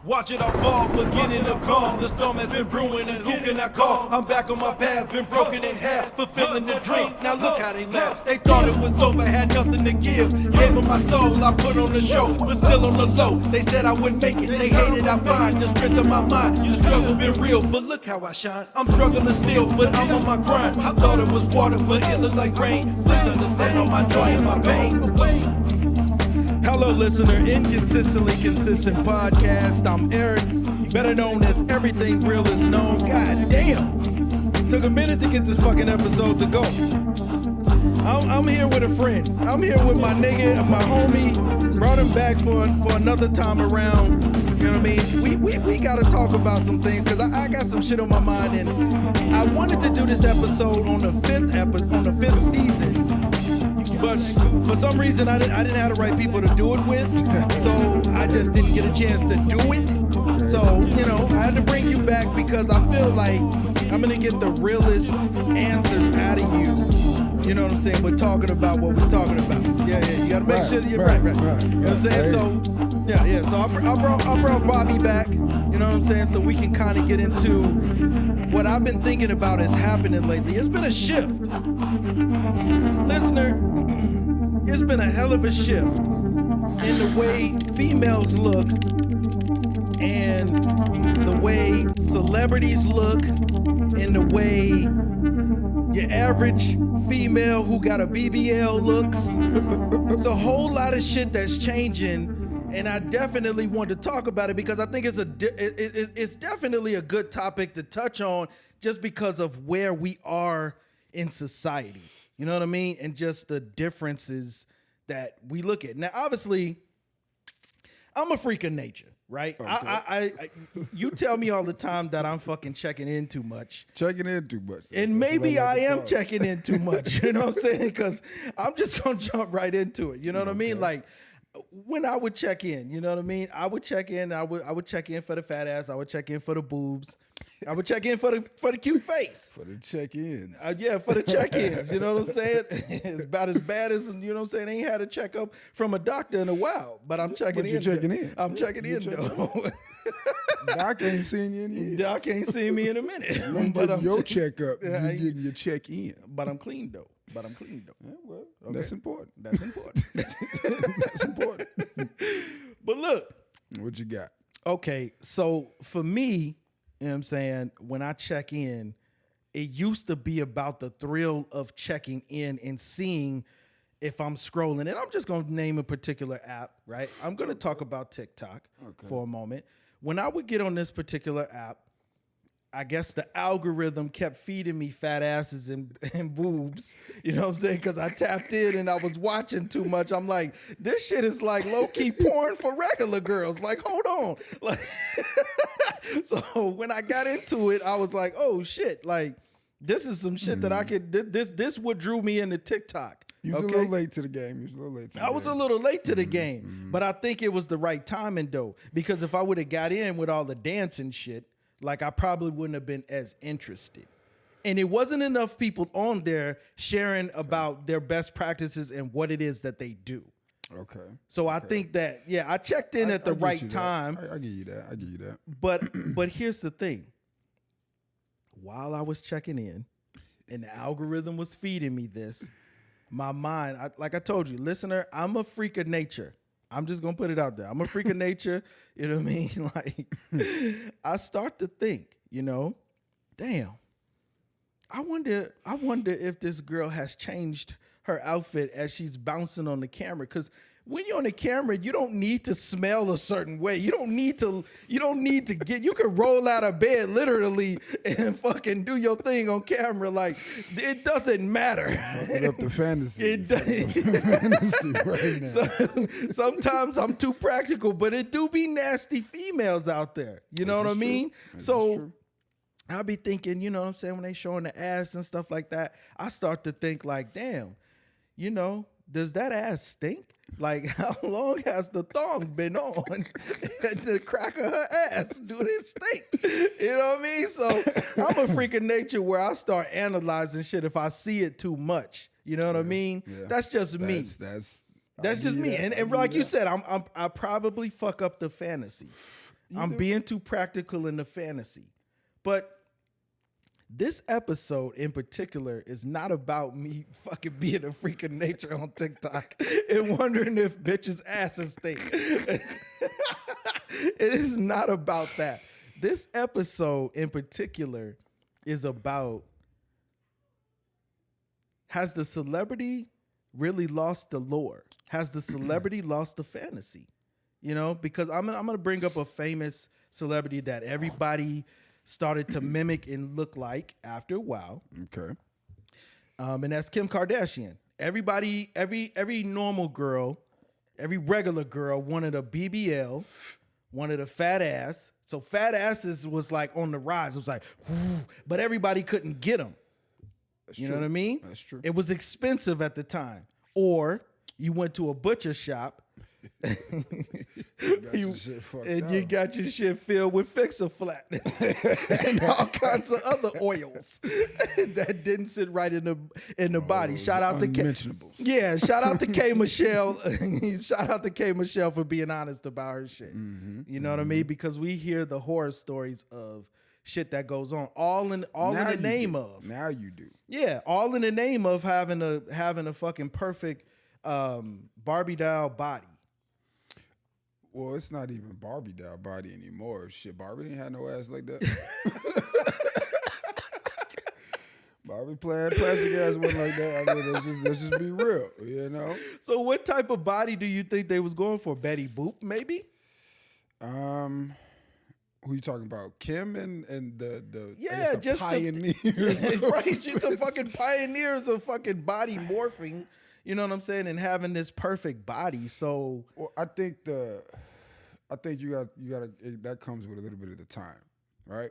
Watch it all fall, beginning of calm. The storm has been brewing, and who can I call? I'm back on my path, been broken in half, fulfilling the dream. Now look how they laugh. They thought it was over, had nothing to give. Gave them my soul, I put on the show, but still on the low. They said I wouldn't make it, they hated I find the strength of my mind. You struggle been real, but look how I shine. I'm struggling still, but I'm on my grind. I thought it was water, but it looked like rain. Please understand all my joy and my pain. Hello, listener. Inconsistently Consistent Podcast. I'm Erik, better known as Everything Real Is Known. God damn. Took a minute to get this fucking episode to go. I'm here with a friend. I'm here with my nigga, my homie. Brought him back for another time around. You know what I mean? We got to talk about some things because I got some shit on my mind, and I wanted to do this episode on the fifth season. But for some reason, I didn't have the right people to do it with, so I just didn't get a chance to do it. So, you know, I had to bring you back because I feel like I'm going to get the realest answers out of you. You know what I'm saying? We're talking about what we're talking about. Yeah, you got to make sure you're right. You know what I'm saying? So, yeah. So I brought Bobby back, you know what I'm saying? So we can kind of get into what I've been thinking about is happening lately. It's been a shift. Listener, it's been a hell of a shift in the way females look and the way celebrities look and the way your average female who got a BBL looks. It's a whole lot of shit that's changing, and I definitely want to talk about it because I think it's definitely a good topic to touch on just because of where we are in society. You know what I mean? And just the differences that we look at. Now, obviously, I'm a freak of nature, right? Okay. I you tell me all the time that I'm fucking checking in too much. And maybe I am checking in too much. You know what I'm saying? Because I'm just going to jump right into it. You know what I mean? Like, when I would check in, you know what I mean? I would check in. I would check in for the fat ass. I would check in for the boobs. I would check in for the cute face. For the check-ins. Yeah, for the check-ins. You know what I'm saying? It's about as bad as, you know what I'm saying? I ain't had a checkup from a doctor in a while, but I'm checking in. You're checking in. I'm checking in, though. Doc ain't seen you in years. Doc ain't seen me in a minute. You ain't getting your checkup. You getting your check-in. But I'm clean, though. Yeah, well, okay. That's important. That's important. That's important. But look. What you got? Okay, so for me, you know what I'm saying, when I check in, it used to be about the thrill of checking in and seeing if I'm scrolling. And I'm just going to name a particular app, right? I'm going to talk about TikTok for a moment. When I would get on this particular app, I guess the algorithm kept feeding me fat asses and boobs, you know what I'm saying? Because I tapped in and I was watching too much. I'm like, this shit is like low-key porn for regular girls. Like, hold on. Like, so when I got into it, I was like, oh, shit. Like, this is some shit that I could, this what drew me into TikTok. You was a little late to the game. I was a little late to the game, but I think it was the right timing, though. Because if I would have got in with all the dancing shit, like, I probably wouldn't have been as interested. And it wasn't enough people on there sharing about their best practices and what it is that they do. Okay. So I think that, I checked in at the right time. I give you that. But here's the thing. While I was checking in and the algorithm was feeding me this, my mind, like I told you, listener, I'm a freak of nature. I'm just going to put it out there. I'm a freak of nature. You know what I mean? Like, I start to think, you know, damn, I wonder if this girl has changed her outfit as she's bouncing on the camera. Because when you're on the camera, you don't need to smell a certain way. You don't need to get, you can roll out of bed literally and fucking do your thing on camera. Like, it doesn't matter. Put up the fantasy. It doesn't. Fantasy right now. So, sometimes I'm too practical, but it do be nasty females out there. You know what I mean? So I'll be thinking, you know what I'm saying, when they showing the ass and stuff like that, I start to think like, damn, you know, does that ass stink? Like, how long has the thong been on at the crack of her ass? Do it stink? You know what I mean? So I'm a freak of nature where I start analyzing shit if I see it too much. You know what I mean? Yeah. That's just me. That's That's just me. And like you said, I probably fuck up the fantasy. I'm being too practical in the fantasy. But this episode in particular is not about me fucking being a freak of nature on TikTok and wondering if bitches' asses stink. It is not about that. This episode in particular is about, has the celebrity really lost the lore? Has the celebrity lost the fantasy? You know, because I'm gonna bring up a famous celebrity that everybody started to mimic and look like after a while. Okay. And that's Kim Kardashian. Everybody, every normal girl, every regular girl wanted a BBL, wanted a fat ass. So fat asses was like on the rise. It was like, whoo, but everybody couldn't get them. You know what I mean? That's true. It was expensive at the time. Or you went to a butcher shop you got your shit filled with Fix-A-Flat and all kinds of other oils that didn't sit right in the body. Shout out to K. Yeah, shout out to K Michelle. Shout out to K Michelle for being honest about her shit. You know what I mean? Because we hear the horror stories of shit that goes on, all in the name of. Now you do. Yeah, all in the name of having a fucking perfect Barbie doll body. Well, it's not even Barbie doll body anymore. Shit, Barbie didn't have no ass like that. Barbie playing plastic ass wasn't like that. I mean, let's just be real, you know? So what type of body do you think they was going for? Betty Boop, maybe? Who you talking about? Kim and the yeah, just pioneers. Right, just the fucking pioneers of fucking body morphing. You know what I'm saying? And having this perfect body. So, well, I think you got that comes with a little bit of the time, right?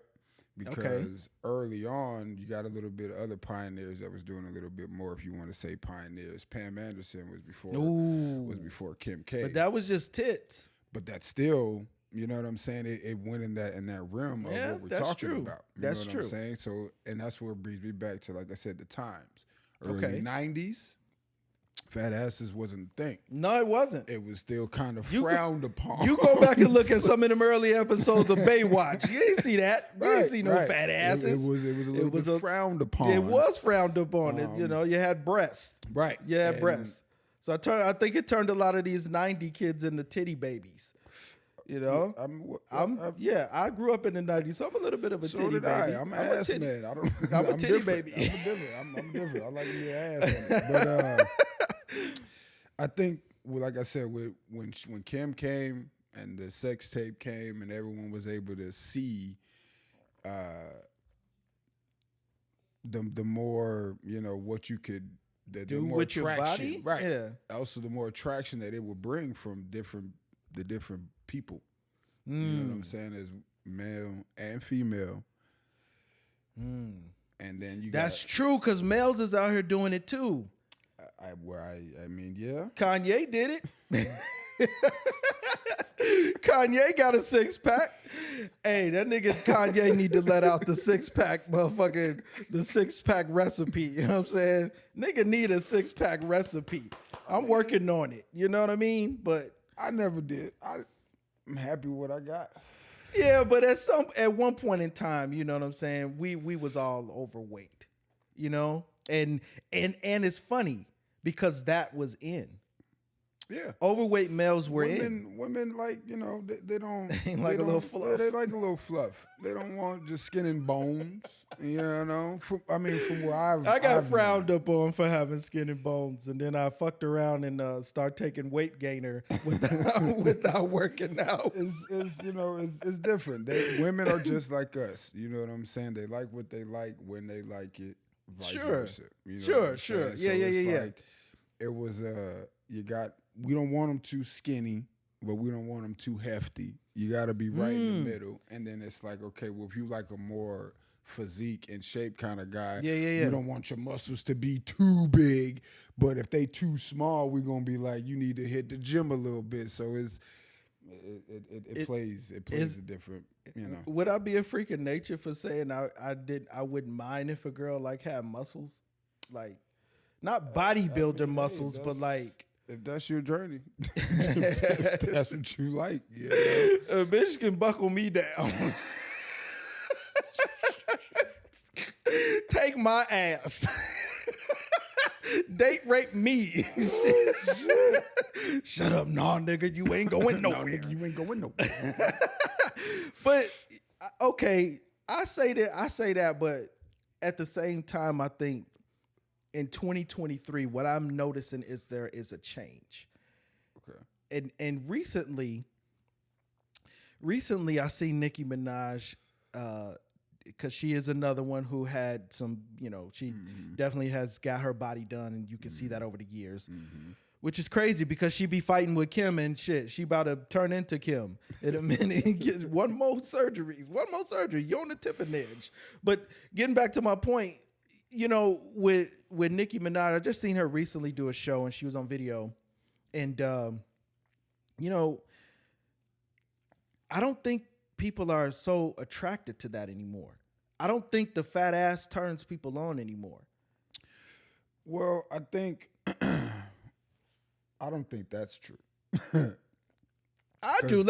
Because early on, you got a little bit of other pioneers that was doing a little bit more. If you want to say pioneers, Pam Anderson was before Kim K. But that was just tits. But that's still, you know what I'm saying? It went in that realm of what we're talking about. You know what I'm saying? So, and that's what brings me back to, like I said, the times. Early 90s. Fat asses wasn't a thing. No, it wasn't. It was still kind of frowned upon. You go back and look at some of them early episodes of Baywatch. You ain't see that. You ain't see no fat asses. It was a little bit frowned upon. It was frowned upon. You know, you had breasts. Right. You had breasts. So I think it turned a lot of these 90 kids into titty babies. You know, I grew up in the 90s, so I'm a little bit of a titty baby. I'm an ass man. I'm a titty baby. I'm different. I like to be an ass man. But I think, well, like I said, when Kim came and the sex tape came and everyone was able to see the more, you know, what you could do more with your body, right? Yeah. Also, the more attraction that it would bring from the different people. You know what I'm saying? As male and female. And then that's true, because males is out here doing it too. I mean, yeah. Kanye did it. Kanye got a six-pack. Hey, that nigga Kanye need to let out the six-pack motherfucking, the six-pack recipe. You know what I'm saying? Nigga need a six-pack recipe. I'm working on it. You know what I mean? But I never did. I'm happy with what I got. Yeah, but at one point in time, you know what I'm saying, we was all overweight. You know? And it's funny because that was in. Yeah, overweight males were in. Women like, you know, they don't like a little fluff. They like a little fluff. They don't want just skin and bones. You know, from where I got frowned up for having skin and bones, and then I fucked around and start taking weight gainer without working out. It's different. Women are just like us. You know what I'm saying? They like what they like when they like it. Vice versa. You know Sure. Yeah. Like, it was we don't want them too skinny, but we don't want them too hefty. You got to be right in the middle. And then it's like, okay, well, if you like a more physique and shape kind of guy, you don't want your muscles to be too big. But if they too small, we're gonna be like, you need to hit the gym a little bit. So it plays a different, you know. Would I be a freak of nature for saying I wouldn't mind if a girl like had muscles, like not bodybuilder muscles, but like If that's your journey, if that's what you like, yeah. A bitch can buckle me down. Take my ass. Date rape me. Shut up, nah, nigga. You ain't going nowhere. No, nigga, you ain't going nowhere. But okay, I say that, but at the same time, I think in 2023, what I'm noticing is there is a change. Okay. And recently I seen Nicki Minaj, because she is another one who had some, she definitely has got her body done, and you can see that over the years. Which is crazy because she be fighting with Kim and shit. She about to turn into Kim in a minute. Get one more surgery. You're on the tip of the edge. But getting back to my point, with Nicki Minaj, I just seen her recently do a show, and she was on video. And, I don't think people are so attracted to that anymore. I don't think the fat ass turns people on anymore. Well, I think I don't think that's true. I do.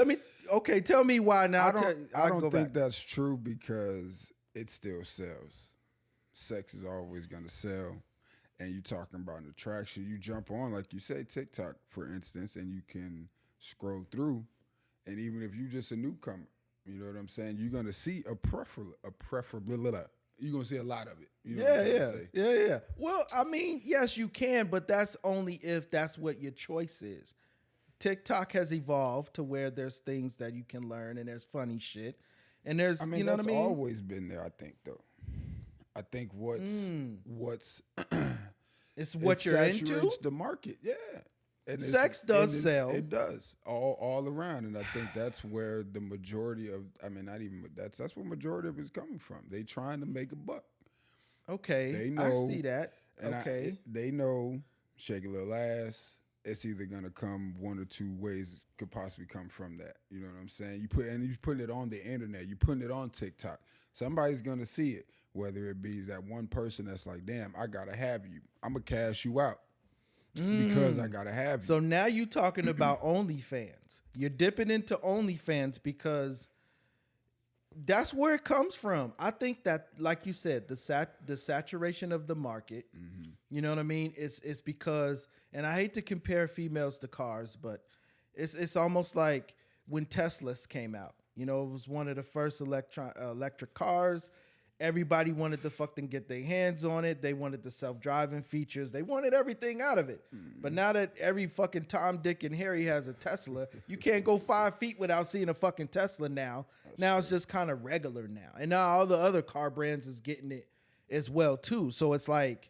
Tell me why now. I don't think that's true because it still sells. Sex is always going to sell. And you talking about an attraction. You jump on, like you say, TikTok, for instance, and you can scroll through. And even if you're just a newcomer, you know what I'm saying? You're going to see you're going to see a lot of it. You know what I'm trying to say? Yeah. Well, I mean, yes, you can, but that's only if that's what your choice is. TikTok has evolved to where there's things that you can learn, and there's funny shit. And there's, you know what I mean? That's always been there, I think, though. I think what's it's what you're into. The market, yeah. And sex does sell. It does all around, and I think that's where the majority of that's where majority of it's coming from. They trying to make a buck. Okay, they know, I see that. And they know shake a little ass. It's either gonna come one or two ways. Could possibly come from that. You know what I'm saying? You putting it on the internet. You putting it on TikTok. Somebody's gonna see it. Whether it be that one person that's like, damn, I gotta have you. I'm gonna cash you out because I gotta have you. So now you talking about OnlyFans. You're dipping into OnlyFans because that's where it comes from. I think that, like you said, the saturation of the market. You know what I mean? It's because, and I hate to compare females to cars, but it's almost like when Teslas came out. It was one of the first electric cars. Everybody wanted to fucking get their hands on it. They wanted the self-driving features. They wanted everything out of it. But now that every fucking Tom, Dick, and Harry has a Tesla, you can't go 5 feet without seeing a fucking Tesla now. It's just kind of regular now. And now all the other car brands is getting it as well too. So it's like,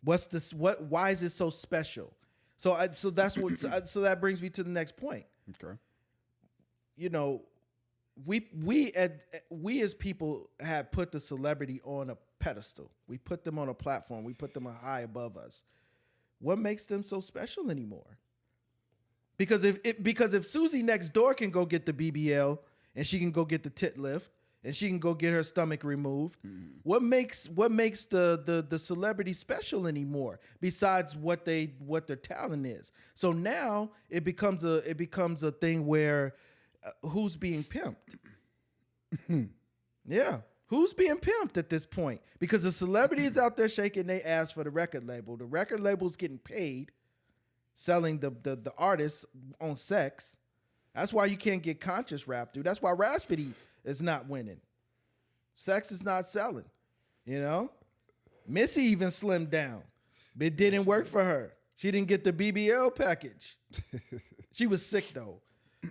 why is it so special? So that's what, so that brings me to the next point. Okay. We as people have put the celebrity on a pedestal. We put them on a platform. We put them high above us. What makes them so special anymore? Because if Susie next door can go get the BBL and she can go get the tit lift and she can go get her stomach removed, what makes the celebrity special anymore? Besides what their talent is. So now it becomes a thing where. Who's being pimped? Yeah. Who's being pimped at this point? Because the celebrity is out there shaking their ass for the record label. The record label's getting paid selling the artists on sex. That's why you can't get conscious rap, dude. That's why Raspity is not winning. Sex is not selling. Missy even slimmed down. But it didn't work for her. She didn't get the BBL package. She was sick, though.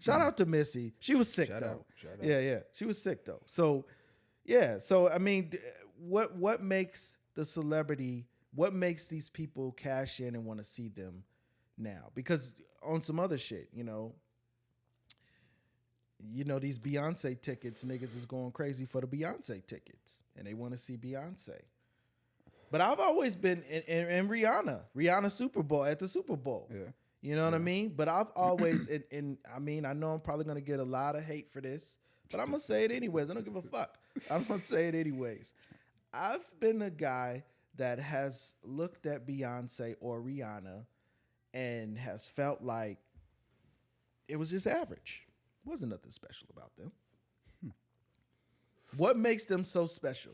Shout out to Missy. She was sick though. Shout out. Yeah. She was sick though. So, yeah. So I mean, what makes the celebrity? What makes these people cash in and want to see them now? Because on some other shit, these Beyonce tickets, niggas is going crazy for the Beyonce tickets, and they want to see Beyonce. But I've always been in Rihanna Super Bowl at the Super Bowl. Yeah. You know what I mean? But I've always, I know I'm probably going to get a lot of hate for this, but I'm going to say it anyways. I don't give a fuck. I'm going to say it anyways. I've been a guy that has looked at Beyonce or Rihanna and has felt like it was just average. Wasn't nothing special about them. What makes them so special?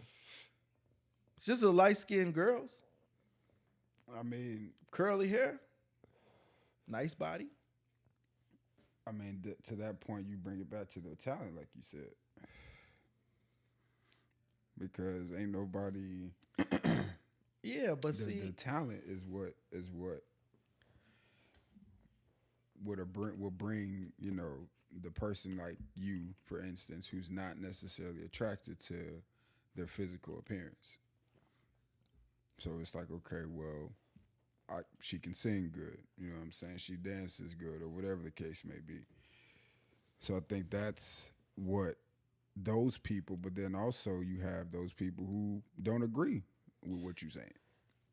It's just a light-skinned girls, I mean, curly hair, nice body. I mean, to that point, you bring it back to the talent, like you said, because ain't nobody. Yeah, but The talent is what will bring the person like you, for instance, who's not necessarily attracted to their physical appearance. So it's like, okay, well, she can sing good, you know what I'm saying? She dances good, or whatever the case may be. So I think that's what those people, but then also you have those people who don't agree with what you're saying.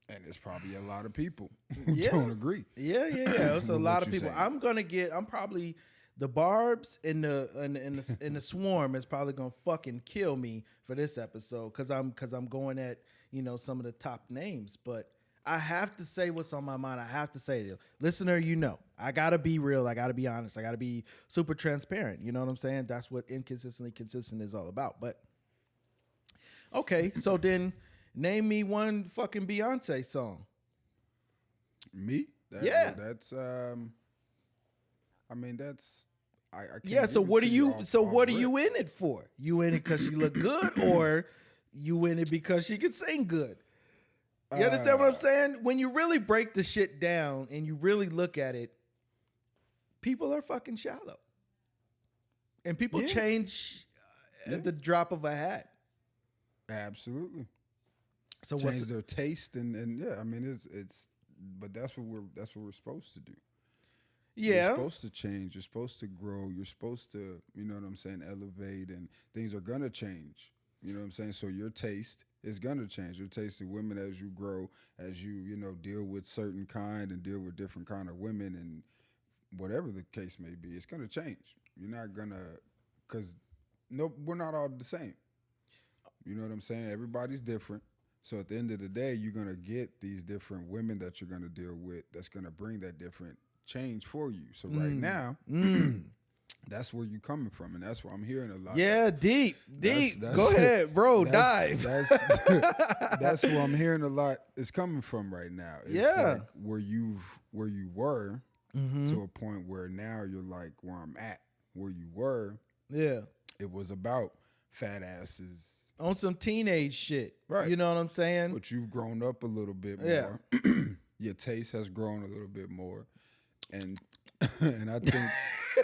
And there's probably a lot of people who don't agree. Yeah. It's a with lot what of you're people. saying. I'm probably the Barbs in the swarm is probably gonna fucking kill me for this episode because I'm going at some of the top names, but I have to say what's on my mind. I have to say it. Listener, I gotta be real. I gotta be honest. I gotta be super transparent. You know what I'm saying? That's what inconsistently consistent is all about. But okay, so then name me one fucking Beyonce song. Me? Yeah. That's I mean, that's I can't Yeah, so give it what to are you off- so off what are rip. you in it for? You in it because she look good, or you in it because she can sing good? You understand what I'm saying? When you really break the shit down and you really look at it, people are fucking shallow. And people change at the drop of a hat. Absolutely. So Change their taste and yeah, I mean it's but that's what we're supposed to do. You're supposed to change. You're supposed to grow. You're supposed to, you know what I'm saying, elevate, and things are gonna change. You know what I'm saying? So your taste is gonna change. Your taste in women as you grow, as you deal with certain kind and deal with different kind of women and whatever the case may be, it's gonna change. You're not gonna, cause we're not all the same. You know what I'm saying? Everybody's different. So at the end of the day, you're gonna get these different women that you're gonna deal with. That's gonna bring that different change for you. So right now, that's where you're coming from, and that's where I'm hearing a lot. Yeah, deep. That's Go ahead, bro. Dive. That's where I'm hearing a lot is coming from right now. It's like where you were to a point where now you're like where I'm at. Where you were, it was about fat asses on some teenage shit. Right. You know what I'm saying? But you've grown up a little bit more. Yeah. Your taste has grown a little bit more. And I think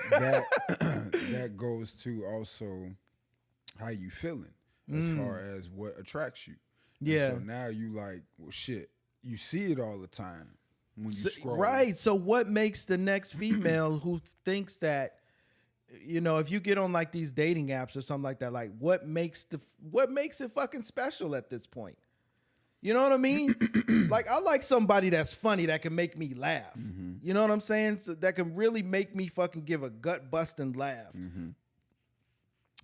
that goes to also how you feeling as far as what attracts you. Yeah. And so now you like, well, shit, you see it all the time when you scroll. Right. So what makes the next female who thinks that, if you get on like these dating apps or something like that, like what makes it fucking special at this point? You know what I mean? Like, I like somebody that's funny that can make me laugh. You know what I'm saying? So that can really make me fucking give a gut busting laugh.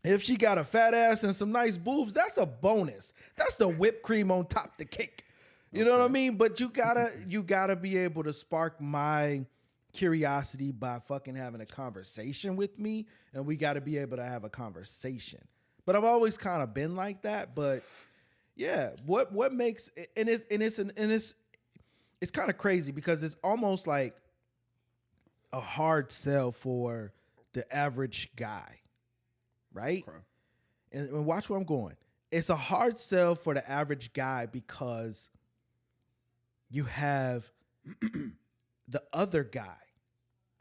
If she got a fat ass and some nice boobs, that's a bonus. That's the whipped cream on top the cake. You know what I mean? But you gotta be able to spark my curiosity by fucking having a conversation with me, and we gotta be able to have a conversation. But I've always kind of been like that, but yeah, what makes it's kind of crazy because it's almost like a hard sell for the average guy, right? Okay. And watch where I'm going. It's a hard sell for the average guy because you have the other guy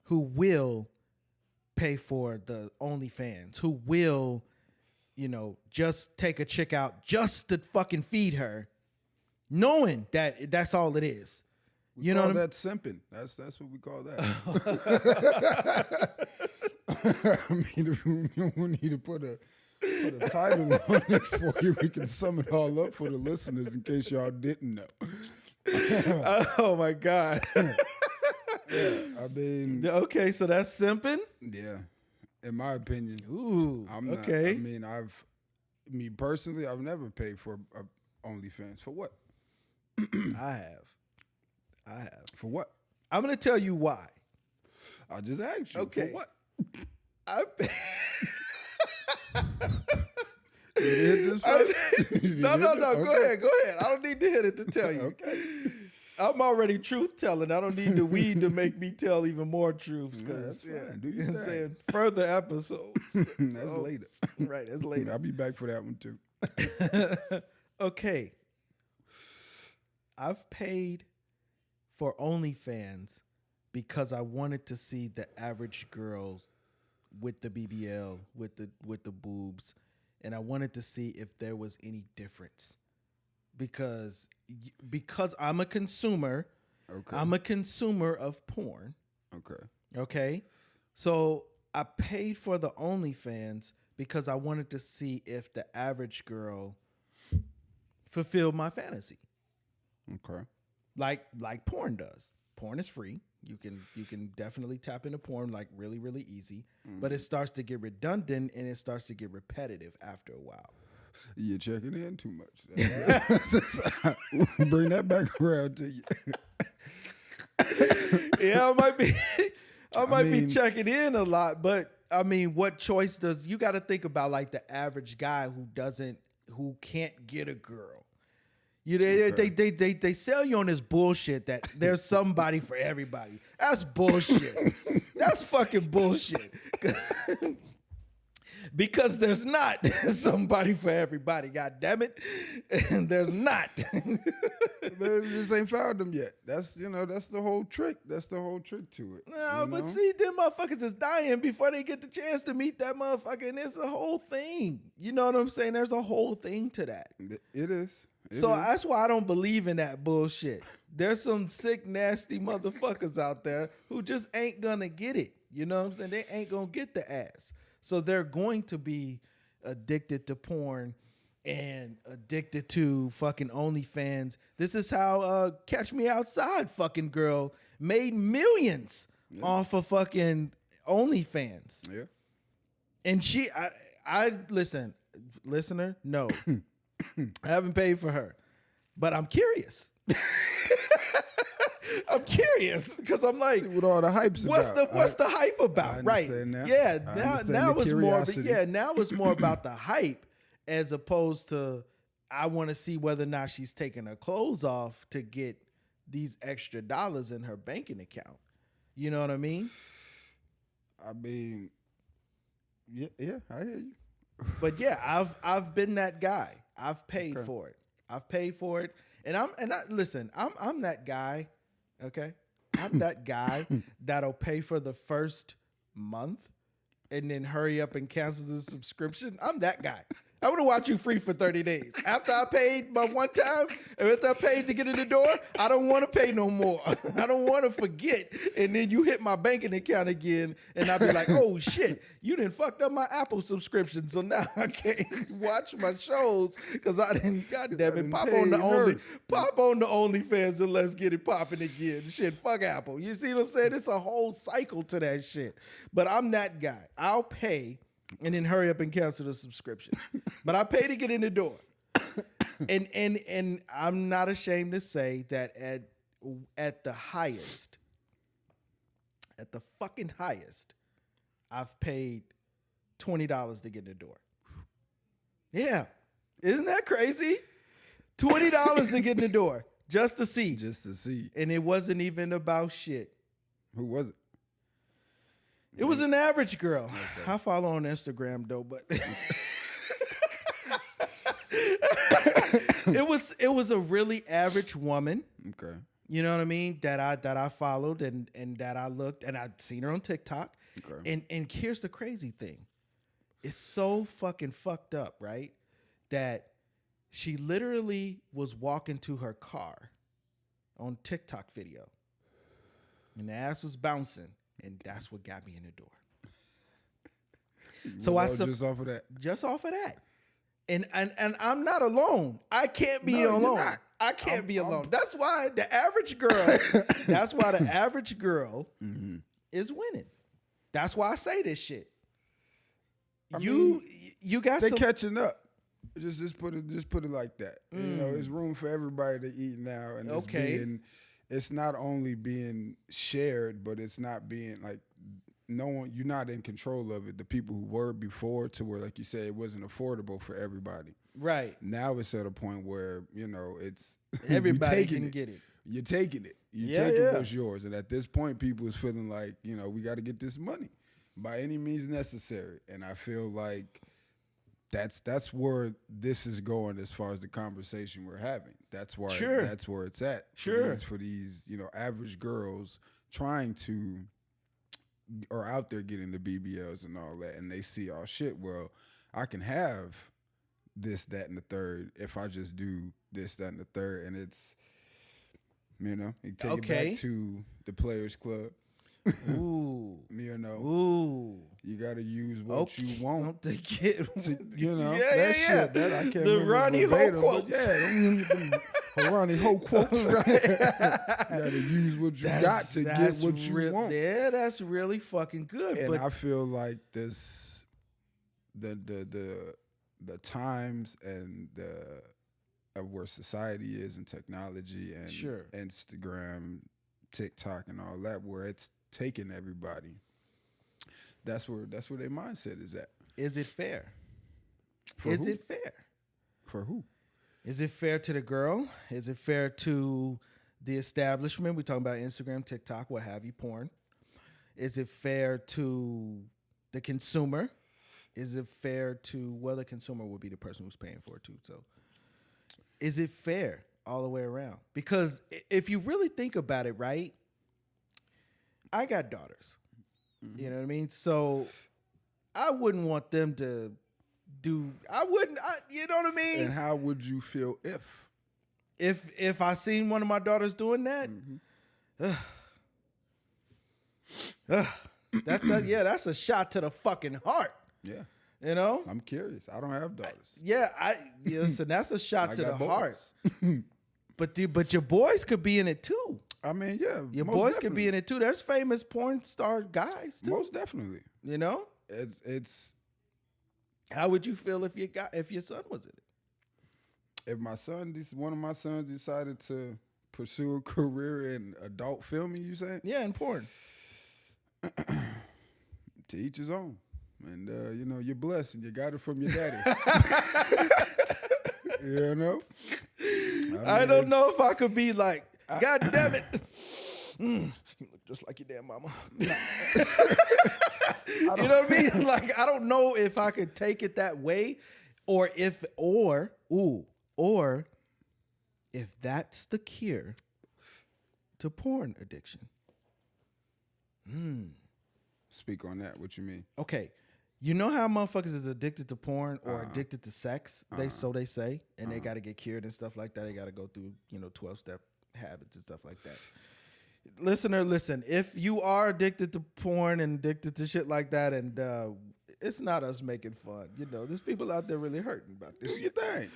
who will pay for the OnlyFans, who will just take a chick out just to fucking feed her, knowing that that's all it is. We call that simping. That's what we call that. I mean, we need to put a title on it for you. We can sum it all up for the listeners in case y'all didn't know. Oh my God. Yeah, I mean. Okay, so that's simping? Yeah. In my opinion. Ooh, I'm not, okay. I mean, me personally, I've never paid for OnlyFans. For what? I have. For what? I'm gonna tell you why. I just asked you. Okay. For what? I You hit this first? no. Okay. Go ahead. I don't need to hit it to tell you. Okay. I'm already truth telling. I don't need the weed to make me tell even more truths. Yeah, Because that's fine. Do you your know what I'm thing. saying? Further episodes. That's So, later. Right, that's later. I'll be back for that one too. Okay. I've paid for OnlyFans because I wanted to see the average girls with the BBL, with the boobs, and I wanted to see if there was any difference. Because I'm a consumer, Okay. I'm a consumer of porn. Okay. Okay. So I paid for the OnlyFans because I wanted to see if the average girl fulfilled my fantasy. Okay. Like porn does. Porn is free. You can definitely tap into porn like really, really easy. But it starts to get redundant and it starts to get repetitive after a while. You're checking in too much. Bring that back around to you. Yeah, I might be be mean- checking in a lot, but I mean, what choice does you got to think about like the average guy who can't get a girl. They sell you on this bullshit that there's somebody for everybody. That's bullshit. That's fucking bullshit. Because there's not somebody for everybody. God damn it, and there's not. They just ain't found them yet. That's the whole trick. That's the whole trick to it. No, but see, them motherfuckers is dying before they get the chance to meet that motherfucker, and it's a whole thing. You know what I'm saying? There's a whole thing to that. It is. That's why I don't believe in that bullshit. There's some sick, nasty motherfuckers out there who just ain't gonna get it. You know what I'm saying? They ain't gonna get the ass. So they're going to be addicted to porn and addicted to fucking OnlyFans. This is how Catch Me Outside fucking girl made millions off of fucking OnlyFans. Yeah. And I listen, listener, no. I haven't paid for her, but I'm curious. I'm curious because I'm like, See what all the hype's what's about. the hype about? I Right? understand that. Yeah. I Now understand the it's more. curiosity. Now it's more about the hype as opposed to I want to see whether or not she's taking her clothes off to get these extra dollars in her banking account. You know what I mean? I mean, yeah, I hear you. But yeah, I've been that guy. I've paid for it. I've paid for it. And I'm that guy, okay? I'm that guy that'll pay for the first month and then hurry up and cancel the subscription. I'm that guy. I want to watch you free for 30 days. After I paid my one time, and after I paid to get in the door, I don't want to pay no more. I don't want to forget. And then you hit my banking account again, and I'll be like, oh shit, you done fucked up my Apple subscription. So now I can't watch my shows because I didn't, goddamn it, pop on the OnlyFans and let's get it popping again. Shit, fuck Apple. You see what I'm saying? It's a whole cycle to that shit. But I'm that guy. I'll pay and then hurry up and cancel the subscription. But I pay to get in the door. And I'm not ashamed to say that at the highest, at the fucking highest, I've paid $20 to get in the door. Yeah. Isn't that crazy? $20 to get in the door just to see. Just to see. And it wasn't even about shit. Who was it? It was an average girl. Okay. I follow on Instagram though, but it was a really average woman. Okay. You know what I mean? That I followed and that I looked and I'd seen her on TikTok. Okay. And here's the crazy thing. It's so fucking fucked up, right? That she literally was walking to her car on TikTok video. And the ass was bouncing. And that's what got me in the door. So just off of that. Just off of that. And I'm not alone. I can't be alone. I can't be alone. That's why the average girl, is winning. That's why I say this shit. You got they catching up. Just put it like that. You know, there's room for everybody to eat now, and it's not only being shared, but it's not being like no one. You're not in control of it. The people who were before, to where, like you said, it wasn't affordable for everybody. Right. Now it's at a point where it's Everybody can get it. You're taking it. You're taking what's yours. And at this point, people is feeling like, we got to get this money by any means necessary. And I feel like that's where this is going as far as the conversation we're having. That's why that's where it's at. For these average girls trying to or out there getting the BBLs and all that, and they see, oh shit, well, I can have this, that, and the third if I just do this, that, and the third. And it's you take it back to the Players Club. Ooh. Ooh. You gotta use what you want to get that shit. That I can't the remember Ronnie Ho verbatim, quotes. Them Ronnie Ho quotes. Right. You gotta use what you got to get what you want. Yeah, that's really fucking good. And I feel like this the times and of where society is and technology and Instagram, TikTok and all that, where it's taking everybody. That's where their mindset is at. Is it fair? It fair? For who? Is it fair to the girl? Is it fair to the establishment? We're talking about Instagram, TikTok, what have you, porn. Is it fair to the consumer? Is it fair to, the consumer would be the person who's paying for it too. So is it fair all the way around? Because if you really think about it, right, I got daughters. Mm-hmm. You know what I mean? So I wouldn't want them to you know what I mean? And how would you feel if I seen one of my daughters doing that? Mm-hmm. That's a shot to the fucking heart. Yeah. I'm curious. I don't have daughters. Listen, that's a shot to the heart. But your boys could be in it too. I mean, yeah. Your boys could be in it too. There's famous porn star guys too. Most definitely. It's how would you feel if your son was in it? If one of my sons decided to pursue a career in adult filming, you saying? Yeah, in porn. To each his own. And you're blessed and you got it from your daddy. I don't know if I could be like, God damn it. You look just like your damn mama. You know what I mean? Like, I don't know if I could take it that way, or if that's the cure to porn addiction. Speak on that. What you mean? Okay. You know how motherfuckers is addicted to porn or addicted to sex? They say, and they got to get cured and stuff like that. They got to go through 12-step habits and stuff like that. Listener, listen. If you are addicted to porn and addicted to shit like that, and it's not us making fun. There's people out there really hurting about this. Do you think?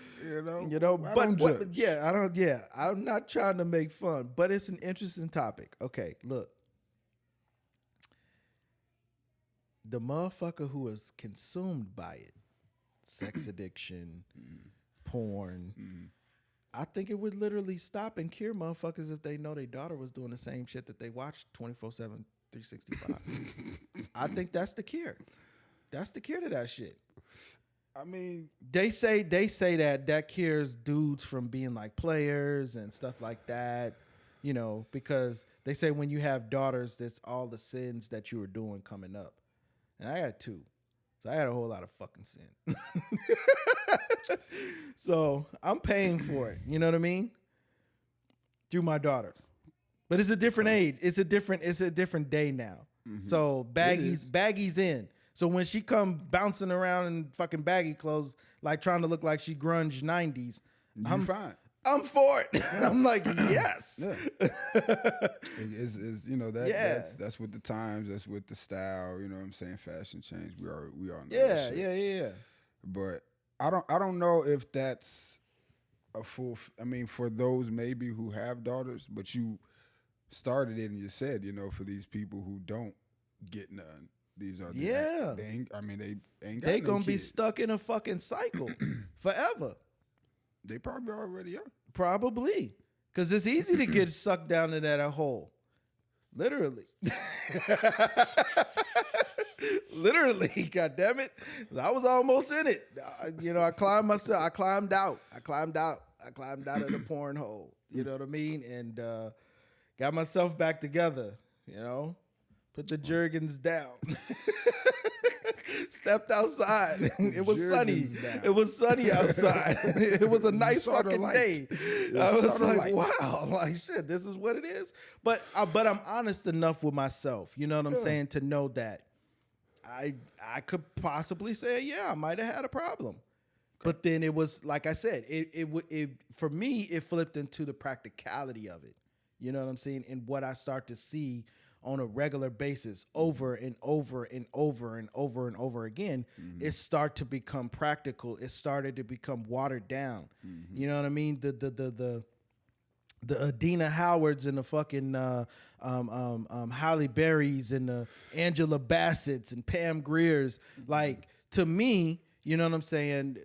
I'm not trying to make fun, but it's an interesting topic. Okay, look. The motherfucker who is consumed by it, sex addiction, porn, I think it would literally stop and cure motherfuckers if they know their daughter was doing the same shit that they watched 24/7, 365. I think that's the cure. That's the cure to that shit. I mean, they say that cures dudes from being like players and stuff like that, because they say when you have daughters, that's all the sins that you were doing coming up. And I had 2. So I had a whole lot of fucking sin. So I'm paying for it. You know what I mean? Through my daughters. But it's a different age. It's a different day now. Mm-hmm. So baggy's in. So when she come bouncing around in fucking baggy clothes, like trying to look like she grunge 90s, I'm fine. I'm for it. I'm like, yes. Yeah. That's with the times, that's with the style, you know what I'm saying? Fashion change. We are know that shit. Yeah. But I don't know if that's a full for those maybe who have daughters, but you started it and you said, for these people who don't get none, these are they ain't got they no gonna kids. Be stuck in a fucking cycle forever. They probably already are. Probably. Because it's easy to get sucked down in that hole. Literally. Literally, God damn it. I was almost in it. I climbed myself. I climbed out of the porn hole. You know what I mean? And got myself back together, Put the jergens down. Stepped outside. It was sunny. It was sunny outside. It was a nice fucking day. I was like, wow, like shit, this is what it is. But I'm honest enough with myself. You know what I'm saying? To know that I could possibly say, yeah, I might have had a problem. But then it was like I said, it for me it flipped into the practicality of it. You know what I'm saying? And what I start to see on a regular basis over and over and over and over and over again, it start to become practical. It started to become watered down. You know what I mean? The Adina Howards and the fucking Halle Berrys and the Angela Bassett's and Pam Greer's. Like, to me, you know what I'm saying?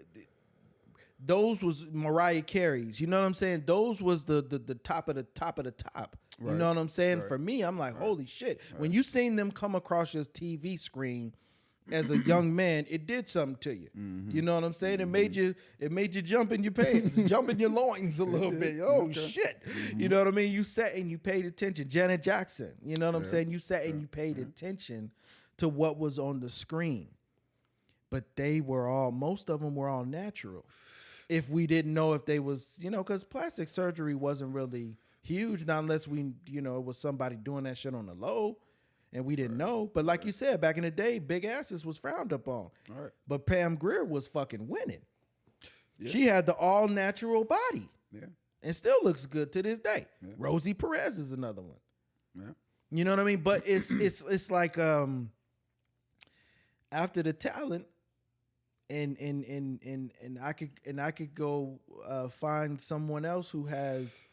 Those was Mariah Carey's. You know what I'm saying? Those was the top of the top of the top. You know what I'm saying? Right. For me, I'm like, holy shit. Right. When you seen them come across your TV screen as a young man, it did something to you. You know what I'm saying? It made you jump in your pants, jump in your loins a little bit. Oh shit. You know what I mean? You sat and you paid attention. Janet Jackson. You know what I'm saying? You sat and you paid attention to what was on the screen. But most of them were all natural. If we didn't know if they was, because plastic surgery wasn't really huge, not unless we, it was somebody doing that shit on the low and we didn't know. But like you said, back in the day, big asses was frowned upon. Right. But Pam Grier was fucking winning. Yeah. She had the all natural body. Yeah. And still looks good to this day. Yeah. Rosie Perez is another one. Yeah. You know what I mean? But it's like after the talent, and I could go find someone else who has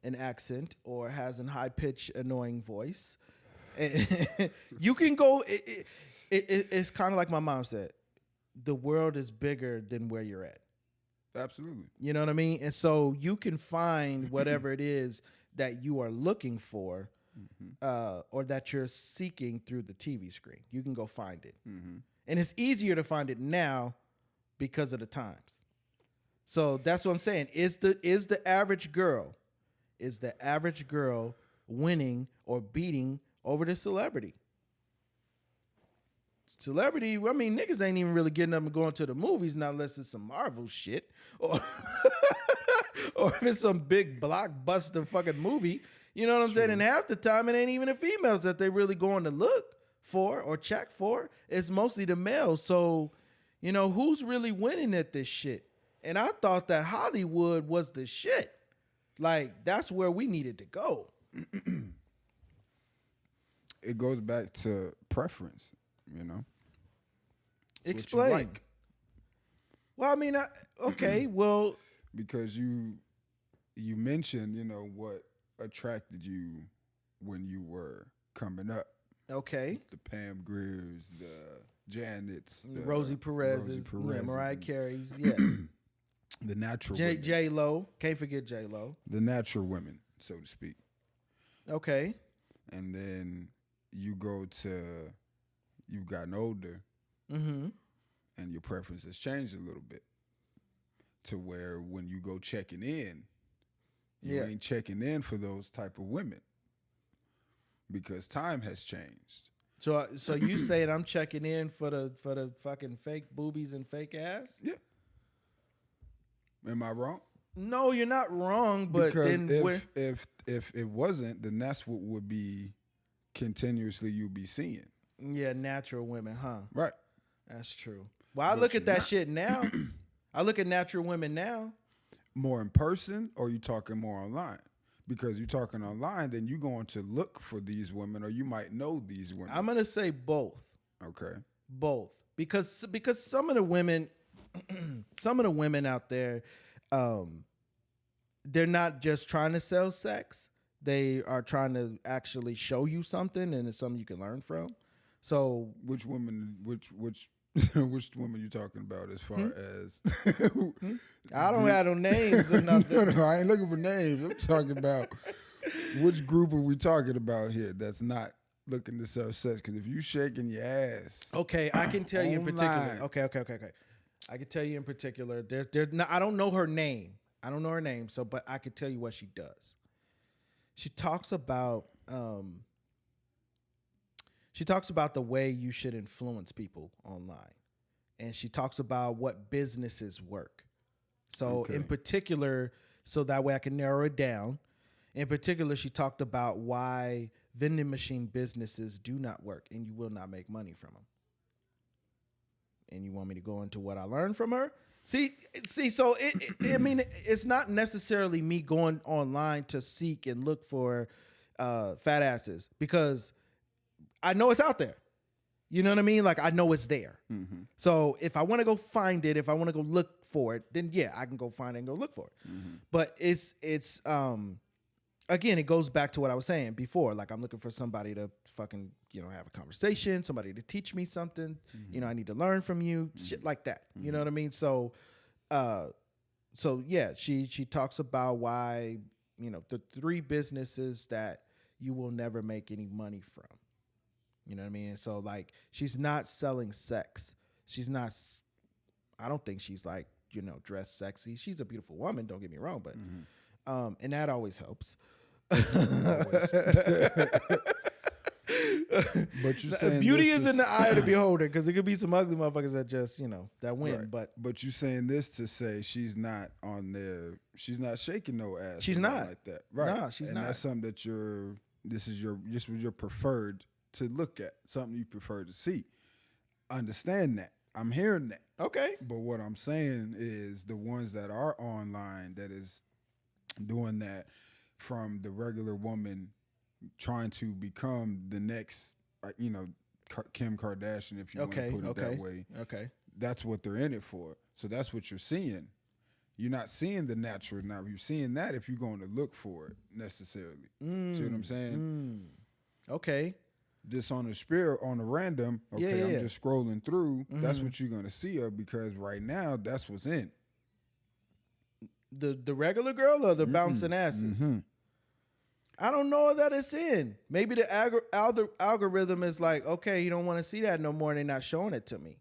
an accent or has a high pitched annoying voice. You can go. It's kind of like my mom said. The world is bigger than where you're at. Absolutely. You know what I mean? And so you can find whatever it is that you are looking for, or that you're seeking through the TV screen. You can go find it. And it's easier to find it now because of the times. So that's what I'm saying. Is the average girl winning or beating over the celebrity? Celebrity, I mean, niggas ain't even really getting up and going to the movies, not unless it's some Marvel shit or or if it's some big blockbuster fucking movie. You know what I'm saying? And half the time it ain't even the females that they really going to look for or check for. It's mostly the males. So, who's really winning at this shit? And I thought that Hollywood was the shit. Like, that's where we needed to go. It goes back to preference, Explain. Like. Well, I mean, okay, well. Because you mentioned, what attracted you when you were coming up. Okay. The Pam Greers, the Janets, the Rosie Perez's, Mariah Carey's, yeah. The natural women. J-Lo. Can't forget J-Lo. The natural women, so to speak. Okay. And then you've gotten older, and your preference has changed a little bit to where when you go checking in, you ain't checking in for those type of women because time has changed. So you saying I'm checking in for the fucking fake boobies and fake ass? Yeah. Am I wrong? No, you're not wrong. But because then if it wasn't, then that's what would be continuously you'll be seeing. Yeah, natural women, huh? Right. That's true. Well, I look at that shit now. I look at natural women now. More in person, or you talking more online? Because you're talking online, then you're going to look for these women, or you might know these women. I'm gonna say both. Okay. Both, because some of the women out there, they're not just trying to sell sex. They are trying to actually show you something, and it's something you can learn from. So, which women? Which Which woman you talking about as far as? I don't have no names or nothing. No, I ain't looking for names. I'm talking about which group are we talking about here that's not looking to sell sex? Because if you shaking your ass, Okay, I can tell you in particular. online. Okay. I can tell you in particular. There. I don't know her name. So, but I can tell you what she does. She talks about. She talks about the way you should influence people online, and she talks about what businesses work. So, in particular, so that way I can narrow it down. In particular, she talked about why vending machine businesses do not work, and you will not make money from them. And you want me to go into what I learned from her? See. So I mean, it's not necessarily me going online to seek and look for fat asses because I know it's out there. You know what I mean? Like I know it's there. Mm-hmm. So if I want to go find it, if I want to go look for it, then yeah, I can go find it and go look for it. Mm-hmm. But it's again, it goes back to what I was saying before. Like I'm looking for somebody to fucking, have a conversation, somebody to teach me something. Mm-hmm. I need to learn from you, shit like that. You know what I mean? So yeah, she talks about why, the 3 businesses that you will never make any money from. You know what I mean? So like, she's not selling sex. I don't think she's like, dressed sexy. She's a beautiful woman. Don't get me wrong, but, and that always helps. But you saying beauty this is in the eye of the beholder because it could be some ugly motherfuckers that just, that win. Right. But you saying this to say she's not on there. She's not shaking no ass. She's not like that. Right. No, she's and not. That's something that this was your preferred to look at, something you prefer to see. Understand that. I'm hearing that. Okay. But what I'm saying is the ones that are online that is doing that from the regular woman trying to become the next, Kim Kardashian, if you want to put it that way. Okay. That's what they're in it for. So that's what you're seeing. You're not seeing the natural now. You're seeing that if you're going to look for it necessarily. See what I'm saying? Okay. Just on the spirit, on the random, okay, Yeah. I'm just scrolling through. That's what you're going to see her because right now that's what's in. The regular girl or the bouncing asses? Mm-hmm. I don't know that it's in. Maybe the algorithm is like, okay, you don't want to see that no more, and they're not showing it to me.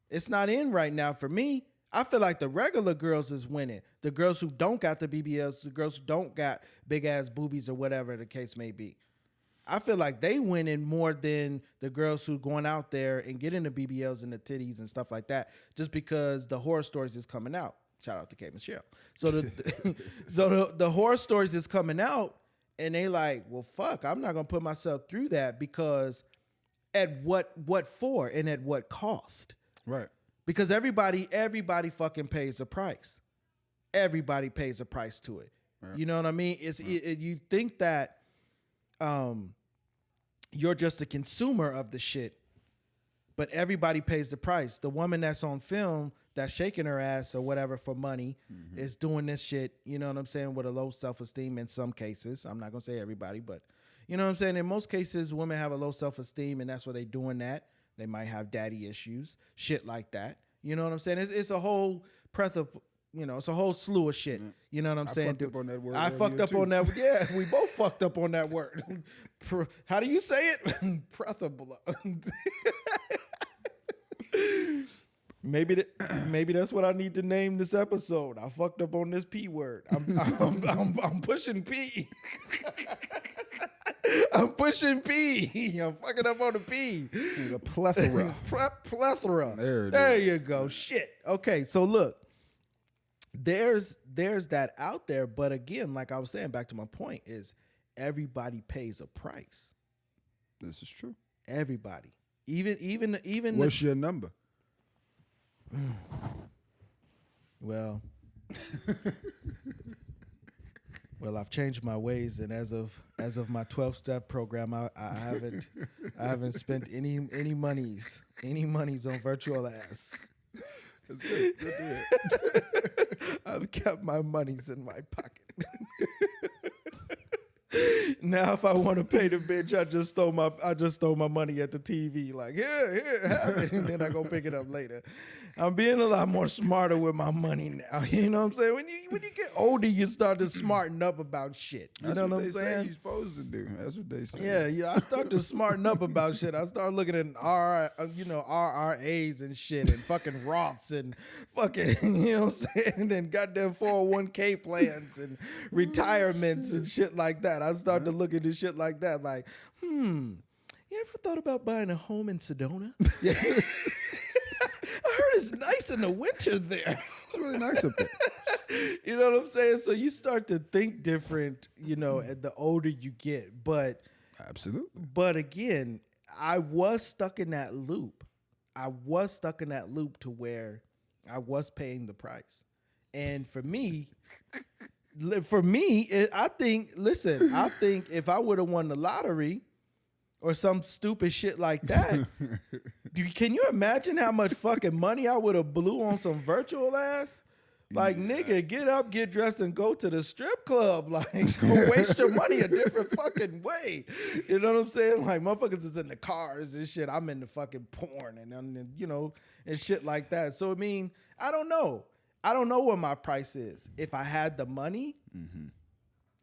It's not in right now for me. I feel like the regular girls is winning. The girls who don't got the BBLs, the girls who don't got big ass boobies or whatever the case may be. I feel like they winning more than the girls who going out there and getting the BBLs and the titties and stuff like that, just because the horror stories is coming out. Shout out to K. Michelle. So the horror stories is coming out, and they like, well, fuck, I'm not gonna put myself through that because at what for and at what cost? Right. Because everybody fucking pays a price. Everybody pays a price to it. Right. You know what I mean? You think that you're just a consumer of the shit, but everybody pays the price. The woman that's on film that's shaking her ass or whatever for money is doing this shit, you know what I'm saying, with a low self-esteem in some cases. I'm not going to say everybody, but you know what I'm saying? In most cases, women have a low self-esteem, and that's why they're doing that. They might have daddy issues, shit like that. You know what I'm saying? It's a whole it's a whole slew of shit. You know what I'm saying? Fucked up on that word I fucked up on that. Yeah, we both fucked up on that word. How do you say it? Maybe that's what I need to name this episode. I fucked up on this P word. I'm pushing P. I'm pushing P. I'm fucking up on the P. The plethora. Plethora. There you go. Shit. Okay, so look. There's that out there, but again, like I was saying, back to my point is everybody pays a price. This is true. Everybody. Even What's your number? Well, I've changed my ways, and as of my 12-step program, I haven't spent any monies on virtual ass. That's good. Good to hear. I've kept my monies in my pocket. Now, if I want to pay the bitch, I just throw my money at the TV. Like, here, have it, and then I go pick it up later. I'm being a lot more smarter with my money now. You know what I'm saying? When you get older, you start to smarten up about shit. You know what I'm saying? You're supposed to do. That's what they say. Yeah. I start to smarten up about shit. I start looking at RRAs and shit and fucking Roths and fucking, you know what I'm saying? And then goddamn 401k plans and retirements and shit like that. I start to look into shit like that. Like, you ever thought about buying a home in Sedona? Yeah. I heard it's nice in the winter there. It's really nice up there. You know what I'm saying? So you start to think different, the older you get. But absolutely. But again, I was stuck in that loop. To where I was paying the price. And for me, I think if I would have won the lottery or some stupid shit like that, can you imagine how much fucking money I would have blew on some virtual ass? Like, nigga, get up, get dressed, and go to the strip club. Like, go waste your money a different fucking way. You know what I'm saying? Like, motherfuckers is in the cars and shit. I'm in the fucking porn and and shit like that. So, I mean, I don't know. I don't know what my price is. If I had the money,